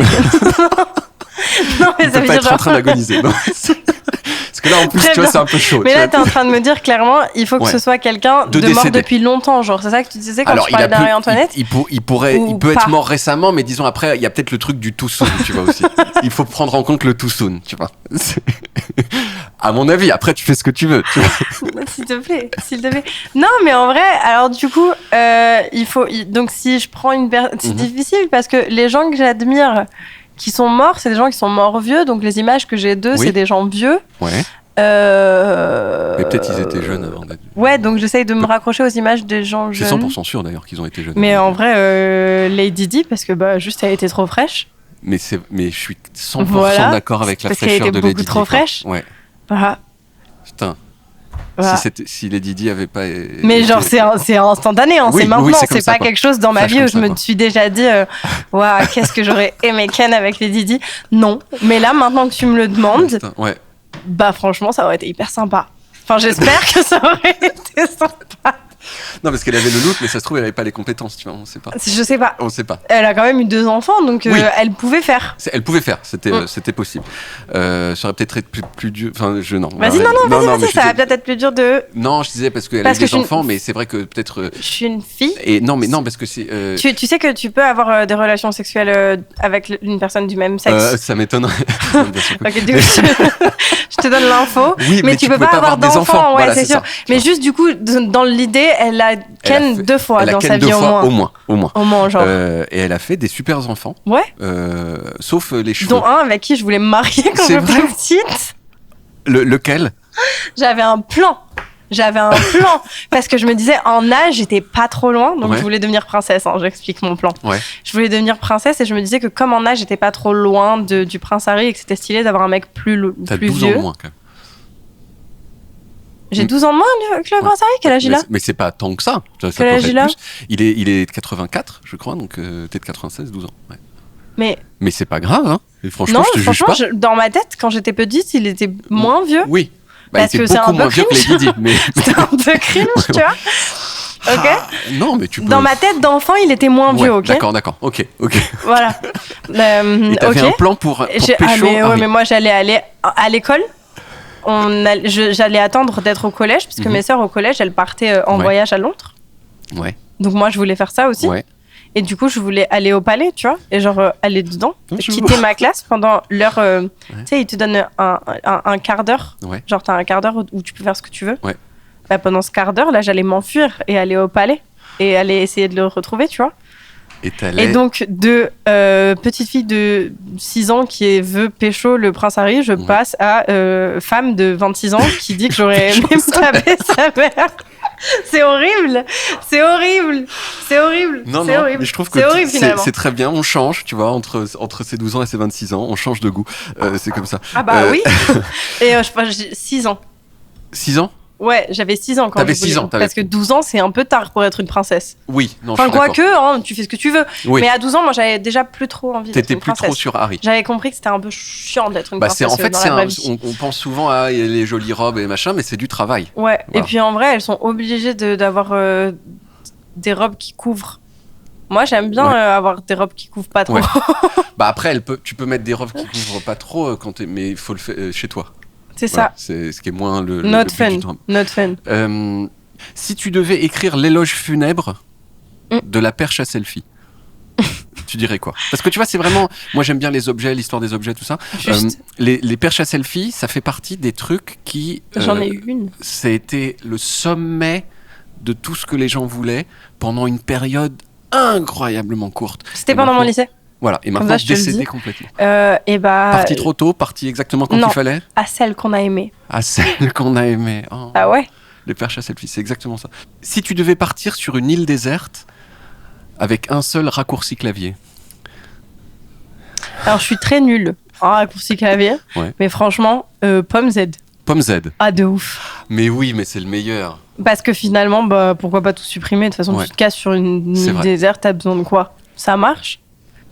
non, mais il ça peut veut pas dire être en train d'agoniser. Non. Parce Parce que là, en plus, tu vois, c'est un peu chaud. Mais là, t'es en train de me dire clairement, il faut que ce soit quelqu'un de mort depuis longtemps. Genre, c'est ça que tu disais quand tu parlais d'Marie-Antoinette. Il peut être mort récemment, mais disons après, il y a peut-être le truc du too soon, tu vois aussi. Il faut prendre en compte le too soon, tu vois. À mon avis, après, tu fais ce que tu veux. Tu vois. S'il te plaît. Non, mais en vrai, alors du coup, donc si je prends c'est difficile parce que les gens que j'admire qui sont morts, c'est des gens qui sont morts vieux. Donc les images que j'ai d'eux, c'est des gens vieux. Ouais. Mais peut-être ils étaient jeunes avant d'être. Ouais, donc j'essaye de me raccrocher aux images des gens jeunes. Je suis 100% sûr d'ailleurs qu'ils ont été jeunes. Mais en vrai, Lady Di, parce que juste elle était trop fraîche. Mais je suis 100% d'accord avec la fraîcheur de Lady Di. Parce qu'elle était beaucoup trop fraîche. Ouais. Voilà. Putain. Si Lady Di avait pas. Mais genre, c'est instantané, hein, c'est maintenant, c'est pas quelque chose dans ma vie où je me suis déjà dit, waouh, qu'est-ce que j'aurais aimé ken avec Lady Di. Non, mais là, maintenant que tu me le demandes, bah franchement, ça aurait été hyper sympa. Enfin, j'espère que ça aurait été sympa. Non, parce qu'elle avait le look, mais ça se trouve, elle n'avait pas les compétences, tu vois, on sait pas. Je sais pas. On sait pas. Elle a quand même eu 2 enfants, donc elle pouvait faire. Elle pouvait faire, c'était possible. Ça aurait peut-être été plus dur. Enfin, non. Vas-y, vas-y, ça va peut-être être plus dur de. Non, je disais parce qu'elle a eu des enfants, mais c'est vrai que peut-être. Je suis une fille. Et non, parce que c'est. Tu sais que tu peux avoir des relations sexuelles avec une personne du même sexe. Ça m'étonnerait. Ok, du coup, je te donne l'info. Oui, mais tu peux pas avoir d'enfants, ouais, c'est sûr. Mais juste du coup, dans l'idée, elle a ken 2 fois dans sa vie au moins. Au moins, genre. Et elle a fait des super enfants. Ouais. Sauf les cheveux. Dont un avec qui je voulais me marier quand j'étais petite. Lequel ? J'avais un plan. Parce que je me disais, en âge, j'étais pas trop loin. Donc, je voulais devenir princesse. J'explique mon plan. Ouais. Je voulais devenir princesse et je me disais que comme en âge, j'étais pas trop loin du prince Harry et que c'était stylé d'avoir un mec plus vieux. T'as 12 ans de moins, quand même. J'ai 12 ans de moins que le prince Harry. Quel âge il a ? Mais c'est pas tant que ça. Quel âge il a ? Il est de 84, je crois. Donc, t'es de 96, 12 ans. Ouais. Mais c'est pas grave, hein. Et franchement, je te juge pas. Dans ma tête, quand j'étais petite, il était moins vieux. Oui. Parce que c'est un peu cringe. C'est un peu cringe, tu vois. Ok. Non, mais tu peux. Dans ma tête d'enfant, il était moins vieux, ok. D'accord. Ok. Voilà. Et t'avais un plan pour pécho. Mais moi, j'allais aller à l'école. J'allais attendre d'être au collège, puisque mes sœurs au collège, elles partaient en voyage à Londres. Ouais. Donc moi, je voulais faire ça aussi. Ouais. Et du coup, je voulais aller au palais, tu vois, et genre aller dedans, quitter ma classe pendant l'heure. Tu sais, ils te donnent un quart d'heure. Ouais. Genre, t'as un quart d'heure où tu peux faire ce que tu veux. Ouais. Bah, pendant ce quart d'heure, là, j'allais m'enfuir et aller au palais et aller essayer de le retrouver, tu vois. Et donc, de petite fille de 6 ans qui veut pécho le prince Harry, je passe à femme de 26 ans qui dit que j'aurais aimé me taper sa mère. C'est horrible. Non, mais je trouve que c'est très bien. On change, tu vois, entre ses 12 ans et ses 26 ans, on change de goût. C'est comme ça. Ah bah oui. Et je pense j'ai 6 ans. 6 ans ? Ouais, j'avais 6 ans quand T'avais 6 ans. Parce que 12 ans, c'est un peu tard pour être une princesse. Oui, non, enfin, quoique, hein, tu fais ce que tu veux. Oui. Mais à 12 ans, moi, j'avais déjà plus trop envie d'être une princesse. T'étais plus trop sur Harry. J'avais compris que c'était un peu chiant d'être une princesse. En fait, on pense souvent à les jolies robes et machin, mais c'est du travail. Ouais, voilà. Et puis en vrai, elles sont obligées d'avoir des robes qui couvrent. Moi, j'aime bien avoir des robes qui couvrent pas trop. Ouais. Après, tu peux mettre des robes qui couvrent pas trop, mais il faut le faire chez toi. C'est ça. C'est ce qui est moins le Not but fun. Si tu devais écrire l'éloge funèbre de la perche à selfie, tu dirais quoi ? Parce que tu vois, c'est vraiment... Moi, j'aime bien les objets, l'histoire des objets, tout ça. Les perches à selfie, ça fait partie des trucs qui... J'en ai eu une. Ça a été le sommet de tout ce que les gens voulaient pendant une période incroyablement courte. C'était pendant mon lycée. Voilà, et maintenant décédé complètement. Parti trop tôt, parti exactement quand il fallait. À celle qu'on a aimée. À celle qu'on a aimée. Oh. Ah ouais. Les perches à selfie, c'est exactement ça. Si tu devais partir sur une île déserte avec un seul raccourci clavier. Alors je suis très nulle en raccourci clavier, mais franchement, Pomme Z. Pomme Z. Ah de ouf. Mais oui, mais c'est le meilleur. Parce que finalement, pourquoi pas tout supprimer ? De toute façon, tu te casses sur une île déserte, t'as besoin de quoi ? Ça marche ?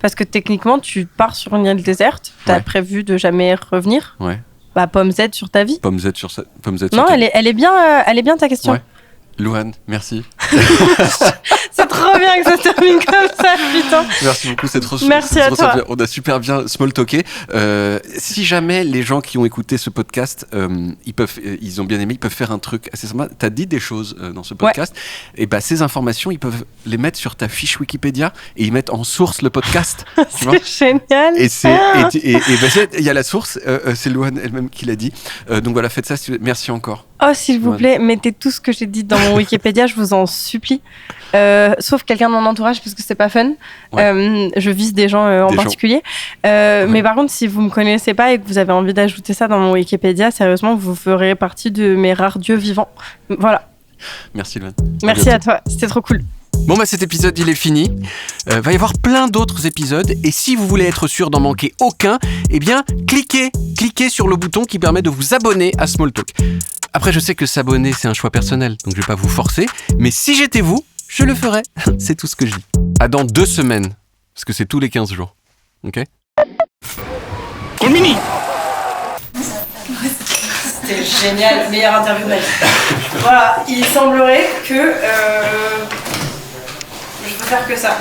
Parce que techniquement, tu pars sur une île déserte, t'as prévu de jamais revenir. Ouais. Pomme Z sur ta vie. Pomme Z sur non, elle est bien ta question. Ouais. Louane, merci. C'est trop bien que ça se termine comme ça, putain. Merci beaucoup, c'est trop Merci à toi. Bien. On a super bien small talké. Si jamais les gens qui ont écouté ce podcast, ils ont bien aimé, ils peuvent faire un truc assez sympa. T'as dit des choses dans ce podcast, et bah ces informations, ils peuvent les mettre sur ta fiche Wikipédia et ils mettent en source le podcast. C'est génial. Et il y a la source, c'est Louane elle-même qui l'a dit. Donc voilà, faites ça. Merci encore. Oh, s'il vous plaît, mettez tout ce que j'ai dit dans mon Wikipédia, je vous en supplie. Sauf quelqu'un de mon entourage, parce que c'est pas fun. Ouais. Je vise des gens en particulier. Ouais. Mais par contre, si vous me connaissez pas et que vous avez envie d'ajouter ça dans mon Wikipédia, sérieusement, vous ferez partie de mes rares dieux vivants. Voilà. Merci, Louane. Merci à toi, c'était trop cool. Bon bah cet épisode il est fini, va y avoir plein d'autres épisodes et si vous voulez être sûr d'en manquer aucun, eh bien cliquez sur le bouton qui permet de vous abonner à Smalltalk. Après je sais que s'abonner c'est un choix personnel, donc je vais pas vous forcer, mais si j'étais vous, je le ferais, c'est tout ce que je dis. À dans 2 semaines, parce que c'est tous les 15 jours, ok ? Colmini. C'était génial, meilleure interview de ma vie. Voilà, il semblerait que je peux faire que ça.